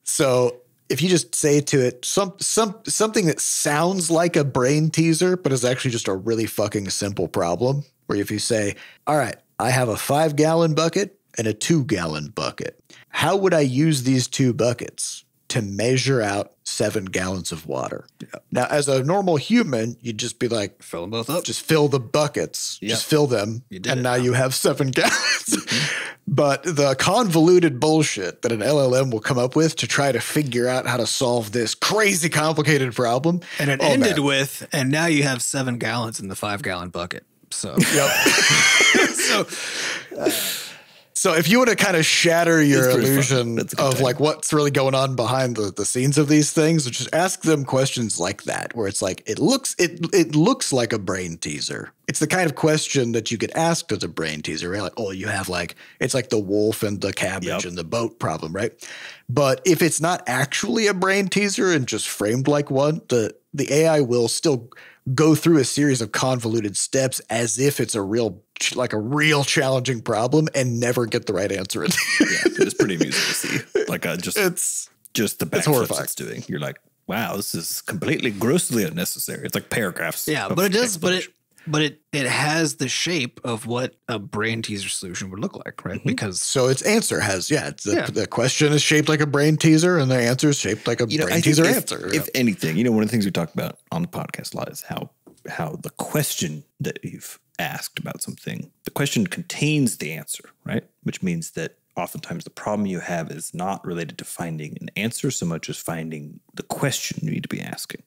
So if you just say to it something that sounds like a brain teaser, but is actually just a really fucking simple problem, where if you say, all right, I have a 5-gallon bucket and a 2-gallon bucket. How would I use these 2 buckets to measure out 7 gallons of water? Yeah. Now, as a normal human, you'd just be like, fill them both up. Just fill the buckets. Yep. Just fill them. And now you have 7 gallons. But the convoluted bullshit that an LLM will come up with to try to figure out how to solve this crazy complicated problem. And it ended with, and now you have 7 gallons in the 5-gallon bucket. So, So if you want to kind of shatter your illusion of like what's really going on behind the scenes of these things, just ask them questions like that, where it's like, it looks like a brain teaser. It's the kind of question that you get asked as a brain teaser, right? Like, oh, you have like, it's like the wolf and the cabbage and the boat problem, right? But if it's not actually a brain teaser and just framed like one, the AI will still go through a series of convoluted steps as if it's a real challenging problem and never get the right answer. Yeah, it's pretty amusing to see. Like just the backflips it's doing. You're like, wow, this is completely grossly unnecessary. It's like paragraphs. Yeah, but it does, but it has the shape of what a brain teaser solution would look like, right? Because so its answer has, the question is shaped like a brain teaser and the answer is shaped like a brain teaser answer. If anything, one of the things we talked about on the podcast a lot is how the question that you've asked about something, the question contains the answer, right? Which means that oftentimes the problem you have is not related to finding an answer so much as finding the question you need to be asking.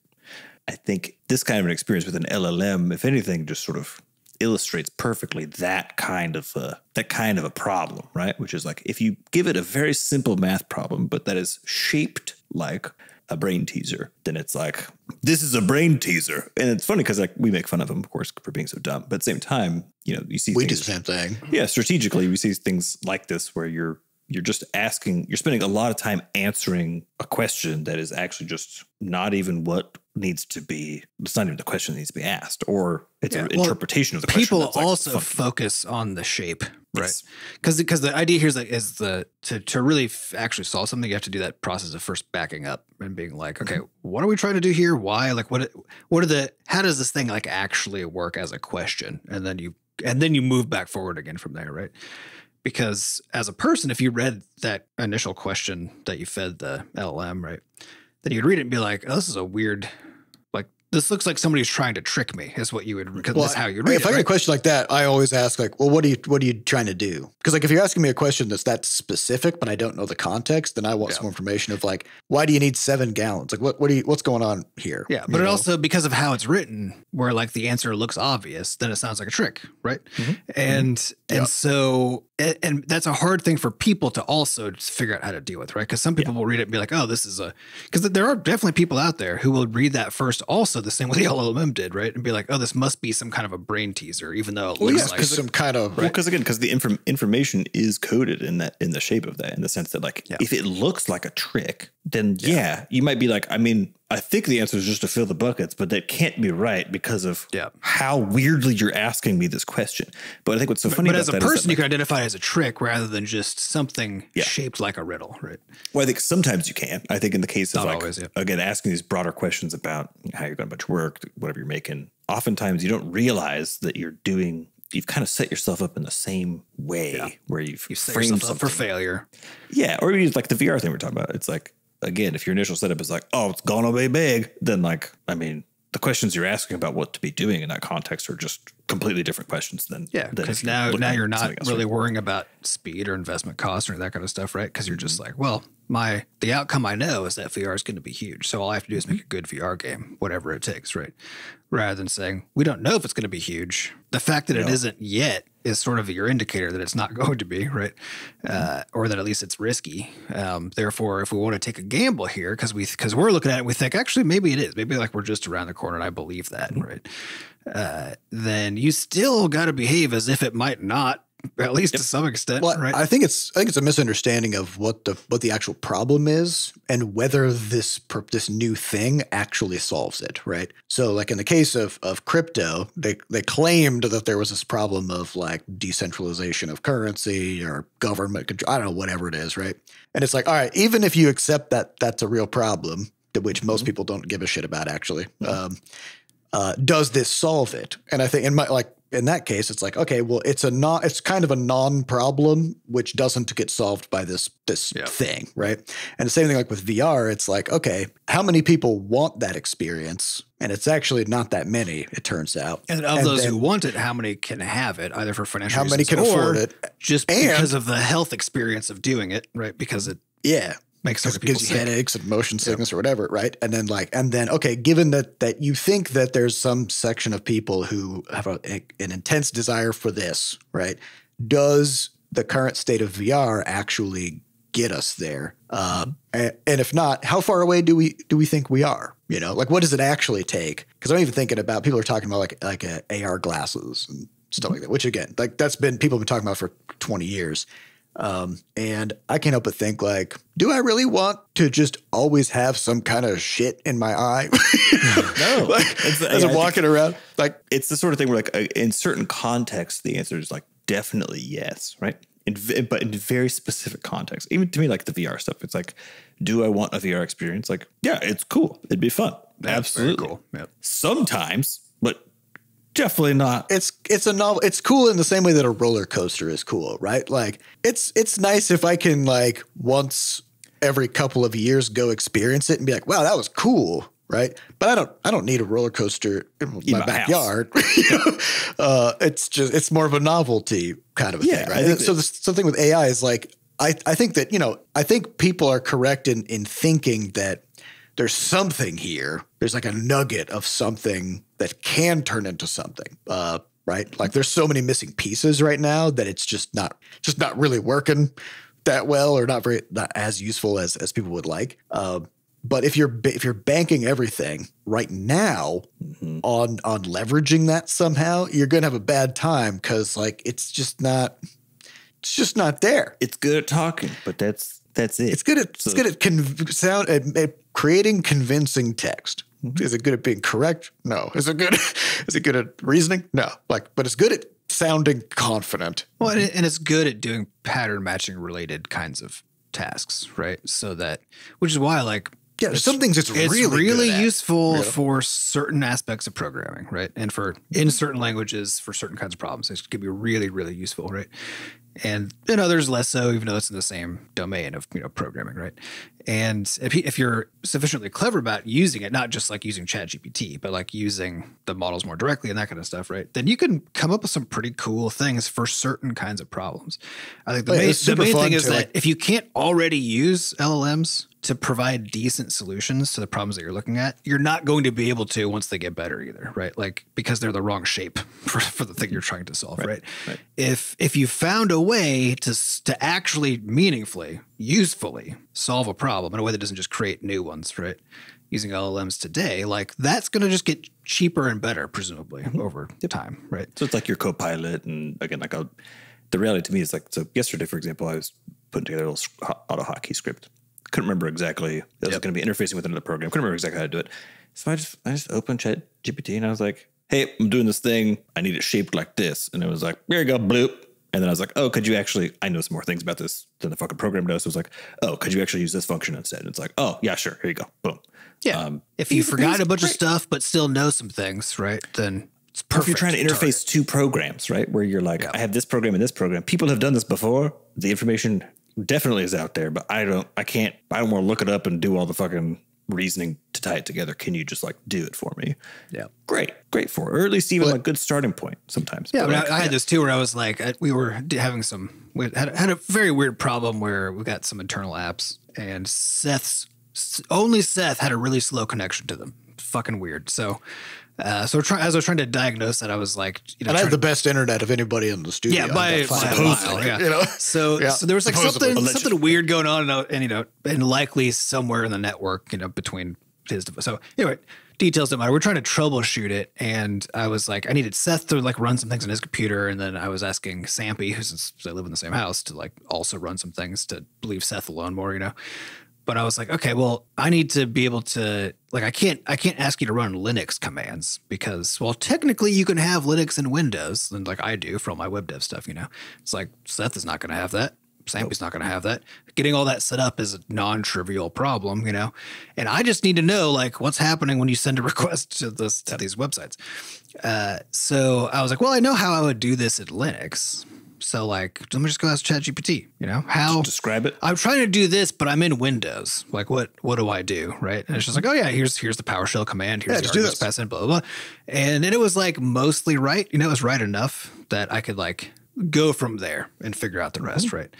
I think this kind of an experience with an LLM, if anything, just sort of illustrates perfectly that kind of a problem, right? Which is like if you give it a very simple math problem, but that is shaped like a brain teaser, then it's like, this is a brain teaser. And it's funny because like we make fun of them, of course, for being so dumb. But at the same time, you see we do the same thing. Yeah, strategically, we see things like this where you're just asking, you're spending a lot of time answering a question that is actually just not even what needs to be, it's not even the question that needs to be asked, or it's an interpretation of the question. People also focus on the shape, right? Because the idea here is to really actually solve something, you have to do that process of first backing up and being like, okay, what are we trying to do here? Why? Like, how does this thing like actually work as a question? And then you move back forward again from there, right? Because as a person, if you read that initial question that you fed the LLM, right, then you'd read it and be like, oh, this is a weird, like, this looks like somebody's trying to trick me, is what you would, because that's how you read it. If I get a question like that, I always ask, like, well, what are you trying to do? Because, like, if you're asking me a question that's that specific, but I don't know the context, then I want some information of, like, why do you need 7 gallons? Like, what's going on here? Yeah, but it also, because of how it's written, where, like, the answer looks obvious, then it sounds like a trick, right? And so, and that's a hard thing for people to also just figure out how to deal with, right? Because some people will read it and be like, oh, this is because there are definitely people out there who will read that first also the same way the LLM did, right? And be like, oh, this must be some kind of a brain teaser, even though it looks like some kind of, because the information is coded in the shape of that, in the sense that like, if it looks like a trick, then you might be like, I mean, I think the answer is just to fill the buckets, but that can't be right because of how weirdly you're asking me this question. But I think what's so funny about that is, as a person, you can identify it as a trick rather than just something shaped like a riddle, right? Well, I think sometimes you can. I think in the case of, not like, always, again, asking these broader questions about how you're going to bunch of work, whatever you're making, oftentimes you don't realize that you've kind of set yourself up in the same way where you've set framed yourself up something for failure. Yeah, or like the VR thing we're talking about. It's like, again, if your initial setup is like, oh, it's gonna be big, then like, I mean, the questions you're asking about what to be doing in that context are just completely different questions than because now you're not really worrying about speed or investment costs or that kind of stuff, right? Because you're just like, well, the outcome I know is that VR is going to be huge, so all I have to do is make a good VR game, whatever it takes, right? Rather than saying we don't know if it's going to be huge. The fact that it isn't yet is sort of your indicator that it's not going to be, right? Or that at least it's risky. Therefore, if we want to take a gamble here, because we're looking at it, we think actually maybe it is, maybe like we're just around the corner, and I believe that, right? Then you still got to behave as if it might not, at least to some extent, right? I think it's a misunderstanding of what the actual problem is and whether this new thing actually solves it, right? So, like in the case of crypto, they claimed that there was this problem of like decentralization of currency or government control, I don't know, whatever it is, right? And it's like, all right, even if you accept that that's a real problem, which most people don't give a shit about, actually, does this solve it? And I think in that case, it's like, okay, well, it's kind of a non-problem, which doesn't get solved by this thing, right? And the same thing like with VR, it's like, okay, how many people want that experience? And it's actually not that many, it turns out. And of those who want it, how many can have it, either for financial reasons, how many can afford it, just because of the health experience of doing it, right? Because it makes it gives you headaches and motion sickness or whatever, right? And then okay, given that you think that there's some section of people who have an intense desire for this, right? Does the current state of VR actually get us there? And if not, how far away do we think we are? You know, like what does it actually take? Because I'm even thinking about, people are talking about like AR glasses and stuff like that, which again, like people have been talking about for 20 years. And I can't help but think, like, do I really want to just always have some kind of shit in my eye? No. Like, as I'm walking around, like, it's the sort of thing where, like, in certain contexts, the answer is like definitely yes, right? But in very specific contexts, even to me, like the VR stuff, it's like, do I want a VR experience? Like, yeah, it's cool. It'd be fun. That's Absolutely. cool. Yep. Sometimes, but definitely not. it's a novel. It's cool in the same way that a roller coaster is cool, right? Like, it's nice if I can, like, once every couple of years go experience it and be like, wow, that was cool. Right. But I don't need a roller coaster in my backyard. It's more of a novelty kind of a thing. Right. So the thing with AI is, like, I think that, I think people are correct in thinking that there's something here. There's like a nugget of something that can turn into something. Right. Like, there's so many missing pieces right now that it's just not really working that well, or not as useful as people would like. But if you're banking everything right now on leveraging that somehow, you're going to have a bad time, because, like, it's just not there. It's good at talking, but that's it. It's good at creating convincing text. Is it good at being correct? No. Is it good at reasoning? No. Like, but it's good at sounding confident. Well, and it's good at doing pattern matching related kinds of tasks, right? So that, which is why, like, yeah, there's some things it's really really useful for certain aspects of programming, right? And in certain languages for certain kinds of problems, it could be really, really useful, right? And in others less so, even though it's in the same domain of programming, right? And if you're sufficiently clever about using it, not just like using ChatGPT, but like using the models more directly and that kind of stuff, right? Then you can come up with some pretty cool things for certain kinds of problems. I think the main thing is that if you can't already use LLMs to provide decent solutions to the problems that you're looking at, you're not going to be able to once they get better either, right? Like, because they're the wrong shape for the thing you're trying to solve, right? If you found a way to actually meaningfully, usefully solve a problem in a way that doesn't just create new ones, right? Using LLMs today, like, that's going to just get cheaper and better, presumably, over time, right? So it's like your Copilot, and again, like, the reality to me is, like, so yesterday, for example, I was putting together a little auto hotkey script. Couldn't remember exactly. That was going to be interfacing with another program. Couldn't remember exactly how to do it. So I just opened ChatGPT and I was like, hey, I'm doing this thing. I need it shaped like this. And it was like, here you go, bloop. And then I was like, oh, could you actually, I know some more things about this than the fucking program knows. So it was like, oh, could you actually use this function instead? And it's like, oh, yeah, sure. Here you go. Boom. Yeah. If you forgot a bunch of stuff, but still know some things, right? Then it's perfect. If you're trying to interface two programs, right? Where you're like, I have this program and this program. People have done this before. The information definitely is out there, but I don't want to look it up and do all the fucking reasoning to tie it together. Can you just, like, do it for me? Yeah. Great for it. Or at least even a good starting point sometimes. Yeah. But I had this too, where I was like, we had a very weird problem where we got some internal apps, and only Seth had a really slow connection to them. Fucking weird. So as I was trying to diagnose that, I was like, and I have the best internet of anybody in the studio. Yeah, by a mile. Yeah. So there was like something weird going on, and likely somewhere in the network, between his device. So anyway, details don't matter. We're trying to troubleshoot it, and I was like, I needed Seth to, like, run some things on his computer, and then I was asking Sampy, who, since they live in the same house, to, like, also run some things to leave Seth alone more, But I was like, okay, well, I need to be able to, like, I can't ask you to run Linux commands, because, well, technically you can have Linux and Windows, and like I do for all my web dev stuff, It's like, Seth is not going to have that. Sampy's not going to have that. Getting all that set up is a non-trivial problem, And I just need to know, like, what's happening when you send a request to these websites. So I was like, well, I know how I would do this in Linux. So, like, let me just go ask ChatGPT, how just describe it. I'm trying to do this, but I'm in Windows. Like, what do I do? Right. And it's just like, oh yeah, here's the PowerShell command. Here's the arguments pass in, blah, blah, blah. And then it was, like, mostly right. It was right enough that I could, like, go from there and figure out the rest. Right.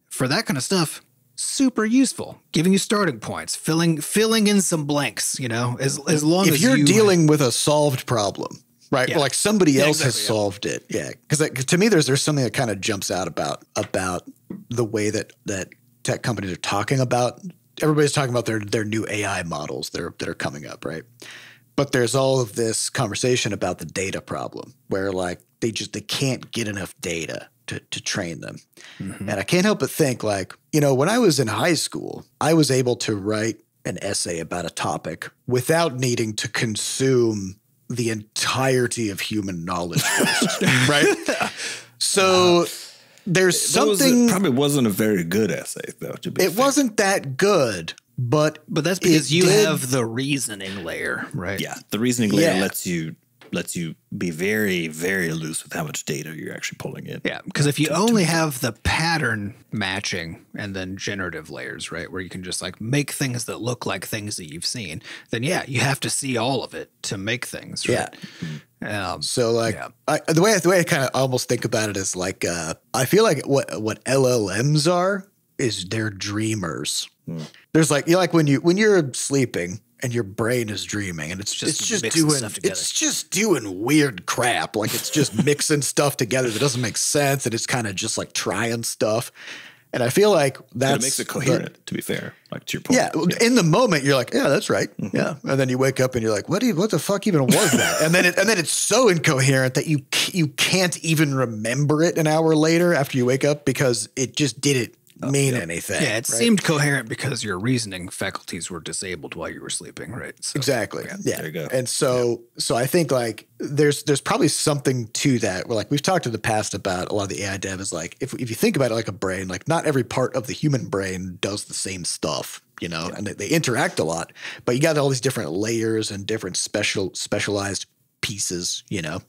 For that kind of stuff, super useful, giving you starting points, filling in some blanks, as long as you're dealing with a solved problem. Right. Yeah. Like, somebody else has solved it. Yeah. Because to me, there's something that kind of jumps out about the way that tech companies are talking about. Everybody's talking about their new AI models that are coming up. Right. But there's all of this conversation about the data problem where like they can't get enough data to train them. And I can't help but think like, you know, when I was in high school, I was able to write an essay about a topic without needing to consume the entirety of human knowledge first, right? So there's something. It probably wasn't a very good essay, though. To be it fair. wasn't that good, but that's because you have the reasoning layer, right? Yeah, the reasoning layer lets you be very, very loose with how much data you're actually pulling in. Yeah, because if you only have the pattern matching and then generative layers, right, where you can just like make things that look like things that you've seen, then yeah, you have to see all of it to make things. Right? Yeah. So like the way I kind of almost think about it is like I feel like what LLMs are is they're dreamers. There's like when you're sleeping and your brain is dreaming and it's just doing weird crap. Like it's just mixing stuff together that doesn't make sense. And it's kind of just like trying stuff. And I feel like it makes it coherent, to be fair, like to your point. Yeah. In the moment you're like, yeah, that's right. Yeah. And then you wake up and you're like, what the fuck even was that? and then it's so incoherent that you can't even remember it an hour later after you wake up because it just didn't mean anything. Yeah, it seemed coherent because your reasoning faculties were disabled while you were sleeping, right? So, exactly. Yeah. There you go. And so I think like there's probably something to that. Where like we've talked in the past about a lot of the AI dev is like if you think about it like a brain, like not every part of the human brain does the same stuff, you know, and they interact a lot, but you got all these different layers and different specialized pieces, you know.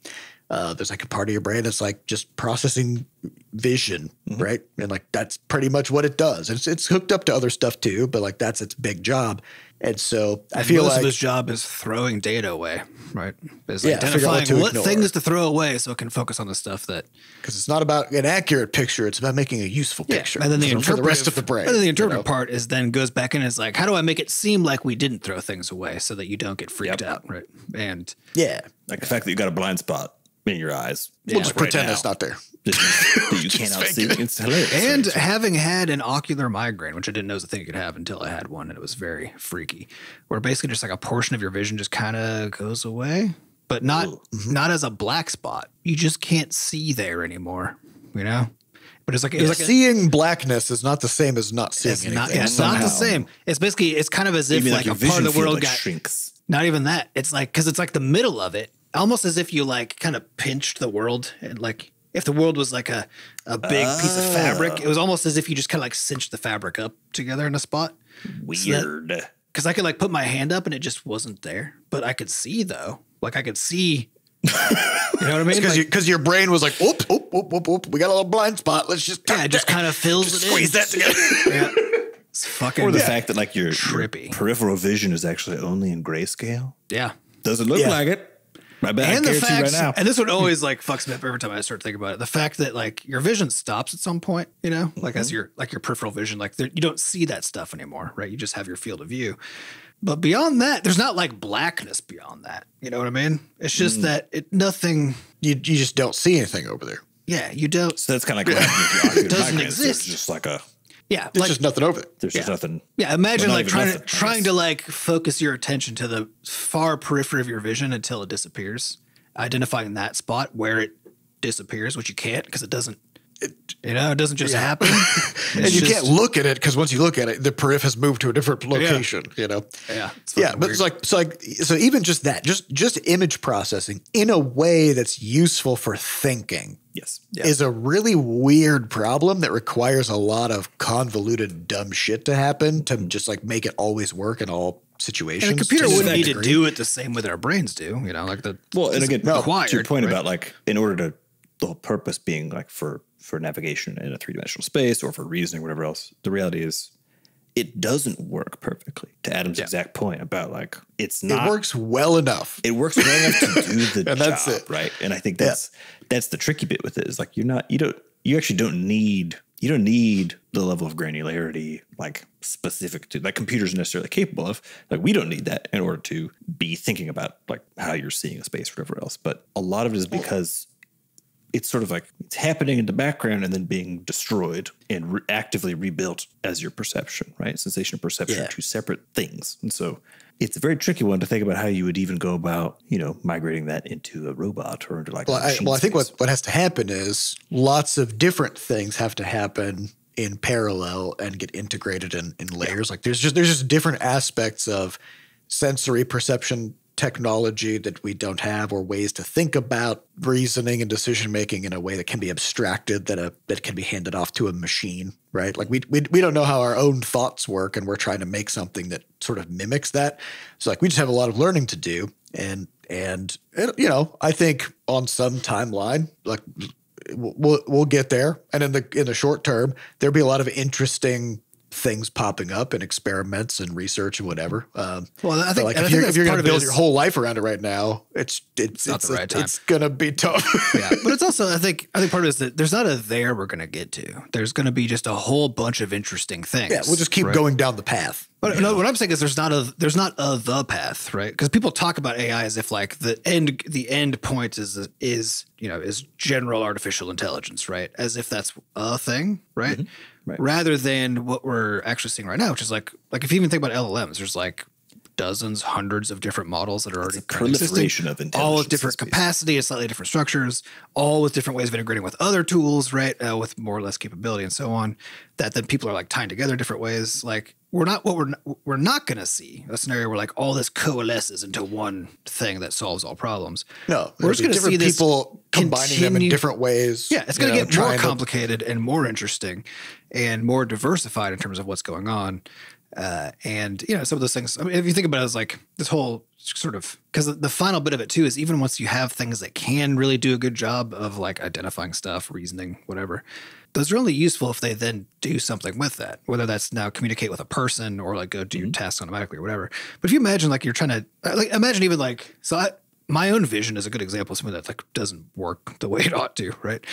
There's like a part of your brain that's like just processing vision, right? And like that's pretty much what it does. It's hooked up to other stuff too, but like that's its big job. And so I feel most like of his job is throwing data away, right? It's identifying what things to throw away so it can focus on the stuff that because it's not about an accurate picture, it's about making a useful picture. And then for the rest of the brain. And then the interpretive part is then goes back in and is like, how do I make it seem like we didn't throw things away so that you don't get freaked out, right? And like the fact that you got a blind spot in your eyes. We'll just pretend it's not there. That you cannot see. It's hilarious. And having had an ocular migraine, which I didn't know was a thing you could have until I had one, and it was very freaky, where basically just like a portion of your vision just kind of goes away, but not as a black spot. You just can't see there anymore, you know? But it's like, seeing blackness is not the same as not seeing anything. It's not the same. It's basically, it's kind of as if like a part of the world shrinks. Not even that. It's like, because it's like the middle of it. Almost as if you like kind of pinched the world and like if the world was like a big piece of fabric, it was almost as if you just kind of like cinched the fabric up together in a spot. Weird. Because I could like put my hand up and it just wasn't there, but I could see though. Like I could see. You know what I mean? Because your brain was like, whoop, whoop, whoop, whoop, whoop. We got a little blind spot. Let's just it just kind of fills it squeeze that together. It's fucking or the fact that like your trippy peripheral vision is actually only in grayscale. Yeah. Doesn't look like it. My bad. And the fact, right now. And this one always like fucks me up every time I start thinking about it. The fact that like your vision stops at some point, you know, like as your peripheral vision, like you don't see that stuff anymore, right? You just have your field of view. But beyond that, there's not like blackness beyond that. You know what I mean? It's just that nothing. You just don't see anything over there. Yeah, you don't. So that's kind of like it doesn't exist. It's just like a. Yeah, there's just nothing over there. There's just nothing. Yeah, imagine like trying to like focus your attention to the far periphery of your vision until it disappears. Identifying that spot where it disappears, which you can't because it doesn't. It doesn't just happen. And you can't look at it because once you look at it, the periph has moved to a different location. You know. Yeah. But so even just that, just image processing in a way that's useful for thinking. Yes. Is a really weird problem that requires a lot of convoluted dumb shit to happen to just like make it always work in all situations. And a computer wouldn't need to do it the same way that our brains do, you know, like the and again, to your point about like in order to the whole purpose being like for navigation in a three-dimensional space or for reasoning or whatever else, the reality is it doesn't work perfectly. To Adam's exact point about like it's not. It works well enough. It works well enough to do the and job, that's it. Right? And I think that's the tricky bit with it is like you actually don't need the level of granularity like specific to like computers are necessarily capable of. Like we don't need that in order to be thinking about like how you're seeing a space or whatever else. But a lot of it is because it's sort of like it's happening in the background and then being destroyed and actively rebuilt as your perception, right? Sensation and perception are two separate things. And so it's a very tricky one to think about how you would even go about, migrating that into a robot or into like I think what has to happen is lots of different things have to happen in parallel and get integrated in layers. Like there's just different aspects of sensory perception technology that we don't have, or ways to think about reasoning and decision making in a way that can be abstracted, that can be handed off to a machine, right? Like we don't know how our own thoughts work, and we're trying to make something that sort of mimics that. So like we just have a lot of learning to do, and I think on some timeline, like we'll get there, and in the short term, there'll be a lot of interesting things popping up and experiments and research and whatever. I think, like if you're going to build your whole life around it right now, it's not the right time. It's going to be tough. Yeah, but it's also I think part of it is that there's not a there we're going to get to. There's going to be just a whole bunch of interesting things. Yeah, we'll just keep going down the path. But no, what I'm saying is there's not a the path, right? Because people talk about AI as if like the end point is general artificial intelligence, right? As if that's a thing, right? Mm-hmm. Right. Rather than what we're actually seeing right now, which is like if you even think about LLMs, there's like dozens, hundreds of different models that are already proliferation of intelligence, all with different capacity and slightly different structures, all with different ways of integrating with other tools, right? With more or less capability and so on. That then people are like tying together in different ways. Like we're not going to see a scenario where like all this coalesces into one thing that solves all problems. No, we're just going to see this people combining them in different ways. Yeah, it's going to get more complicated and more interesting and more diversified in terms of what's going on. And some of those things, I mean, if you think about it as like this whole sort of, because the final bit of it too is even once you have things that can really do a good job of like identifying stuff, reasoning, whatever, those are only useful if they then do something with that, whether that's now communicate with a person or like go do tasks automatically or whatever. But if you imagine like you're trying to imagine even like, my own vision is a good example of something that like doesn't work the way it ought to. Right.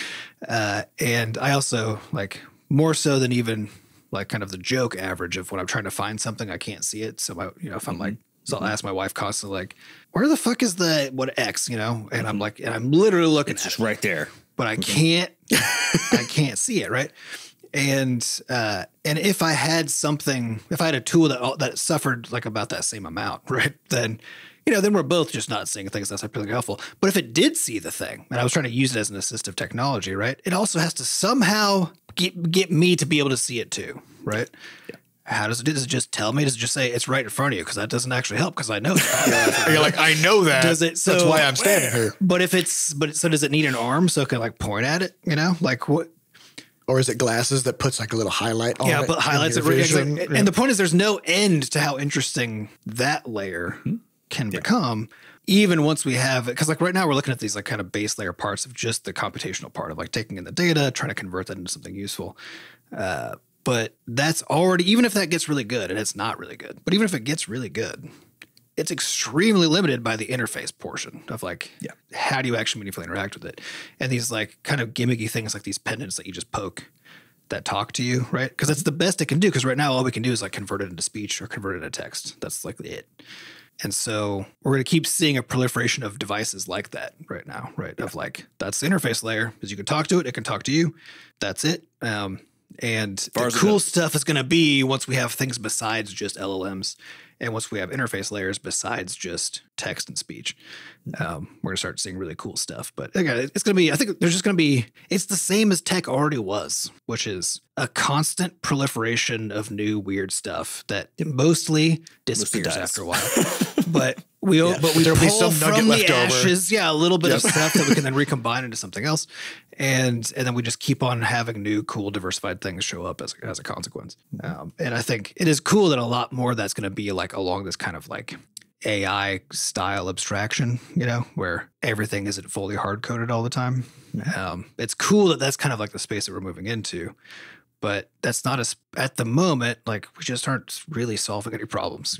And I also like more so than even like kind of the joke average of when I'm trying to find something, I can't see it. So if I'm like, so I'll ask my wife constantly, like, where the fuck is what X, and I'm like, and I'm literally looking it's just right there, but I can't, I can't see it. Right. And if I had a tool that suffered like about that same amount, right, then we're both just not seeing things that's really helpful. But if it did see the thing and I was trying to use it as an assistive technology, right, it also has to somehow get me to be able to see it too, right? Yeah. How does it do? Does it just tell me? Does it just say it's right in front of you? Because that doesn't actually help because I know that. You're like, I know that. Does it? So, that's why I'm standing here. So does it need an arm so it can like point at it? Like what? Or is it glasses that puts like a little highlight on it? Yeah, but highlights it. And the point is there's no end to how interesting that layer can become, even once we have it. Because like right now we're looking at these like kind of base layer parts of just the computational part of like taking in the data, trying to convert that into something useful. But that's already, even if that gets really good, and it's not really good, but even if it gets really good, it's extremely limited by the interface portion of like, how do you actually meaningfully interact with it? And these like kind of gimmicky things like these pendants that you just poke that talk to you, right? Because that's the best it can do. Because right now all we can do is like convert it into speech or convert it into text. That's like it. And so we're going to keep seeing a proliferation of devices like that right now, right? Of like, that's the interface layer, because you can talk to it, it can talk to you. That's it. And the cool stuff is going to be once we have things besides just LLMs, and once we have interface layers besides just text and speech, we're going to start seeing really cool stuff. But again, it's going to be, I think there's just going to be, it's the same as tech already was, which is a constant proliferation of new weird stuff that mostly disappears after a while. But we pull be some from nugget the left ashes, a little bit of stuff that we can then recombine into something else. And then we just keep on having new, cool, diversified things show up as a consequence. And I think it is cool that a lot more of that's going to be like along this kind of like AI style abstraction, where everything isn't fully hard coded all the time. It's cool that that's kind of like the space that we're moving into, but that's not at the moment, like we just aren't really solving any problems,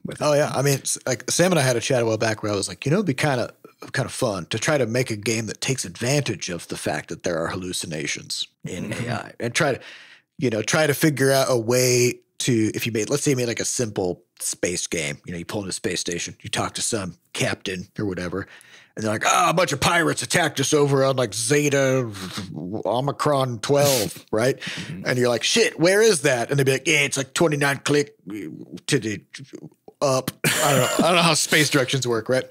with it. Oh yeah. I mean, it's like Sam and I had a chat a while back where I was like, it'd be kind of fun to try to make a game that takes advantage of the fact that there are hallucinations in AI and try to figure out a way if you made, let's say you made like a simple space game, you pull into a space station, you talk to some captain or whatever, and they're like, a bunch of pirates attacked us over on like Zeta Omicron 12, right? And you're like, shit, where is that? And they'd be like, yeah, it's like 29 click to the up. I don't know how space directions work, right?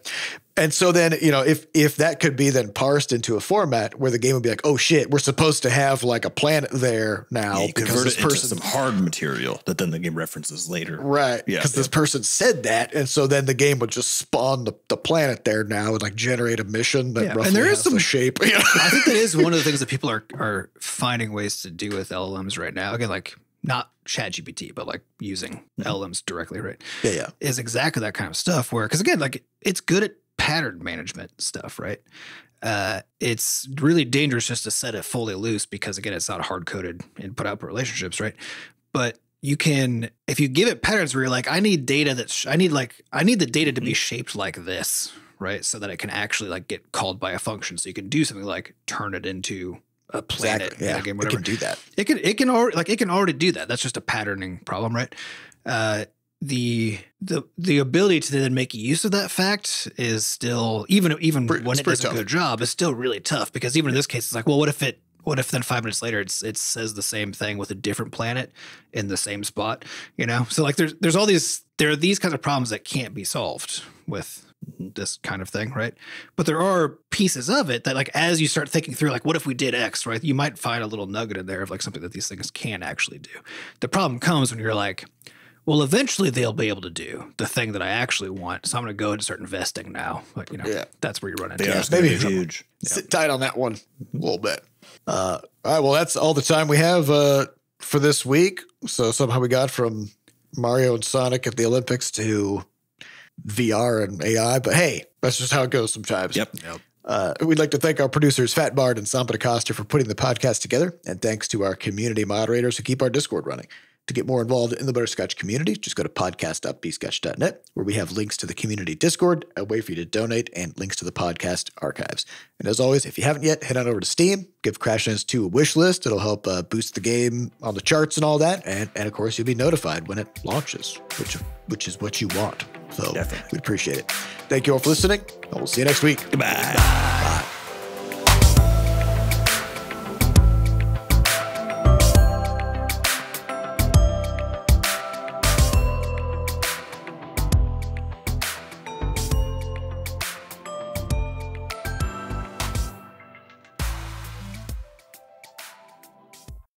And so then, if that could be then parsed into a format where the game would be like, oh shit, we're supposed to have like a planet there now you because convert this it into person, some hard material that then the game references later. right? Yeah, Because this person said that, and so then the game would just spawn the planet there now and like generate a mission that roughly and there is has some the shape. I think that is one of the things that people are finding ways to do with LLMs right now. Again, like not ChatGPT, but like using LLMs directly, right? Yeah. Is exactly that kind of stuff where, because again, like it's good at pattern management stuff, right? It's really dangerous just to set it fully loose because again, it's not hard coded input-output relationships, right? But you can, if you give it patterns where you're like, I need data I need the data to be shaped like this, right? So that it can actually like get called by a function. So you can do something like turn it into a planet. Exactly. Yeah, game, it can do that. It can already do that. That's just a patterning problem, right? The ability to then make use of that fact is still even when it does a good job, is still really tough because even in this case, it's like, well, what if then 5 minutes later it says the same thing with a different planet in the same spot, So like there are these kinds of problems that can't be solved with this kind of thing, right? But there are pieces of it that like as you start thinking through like what if we did X, right? You might find a little nugget in there of like something that these things can actually do. The problem comes when you're like, well, eventually they'll be able to do the thing that I actually want. So I'm going to go and start investing now. Like, that's where you run into it. Maybe huge. Sit tight on that one a little bit. All right. Well, that's all the time we have for this week. So somehow we got from Mario and Sonic at the Olympics to VR and AI. But hey, that's just how it goes sometimes. Yep. We'd like to thank our producers, Fat Bard and Samba DaCosta, for putting the podcast together. And thanks to our community moderators who keep our Discord running. To get more involved in the Butterscotch community, just go to podcast.bscotch.net, where we have links to the community Discord, a way for you to donate, and links to the podcast archives. And as always, if you haven't yet, head on over to Steam, give Crashlands 2 a wish list. It'll help boost the game on the charts and all that. And of course, you'll be notified when it launches, which is what you want. So definitely. we appreciate it. Thank you all for listening, and we'll see you next week. Goodbye.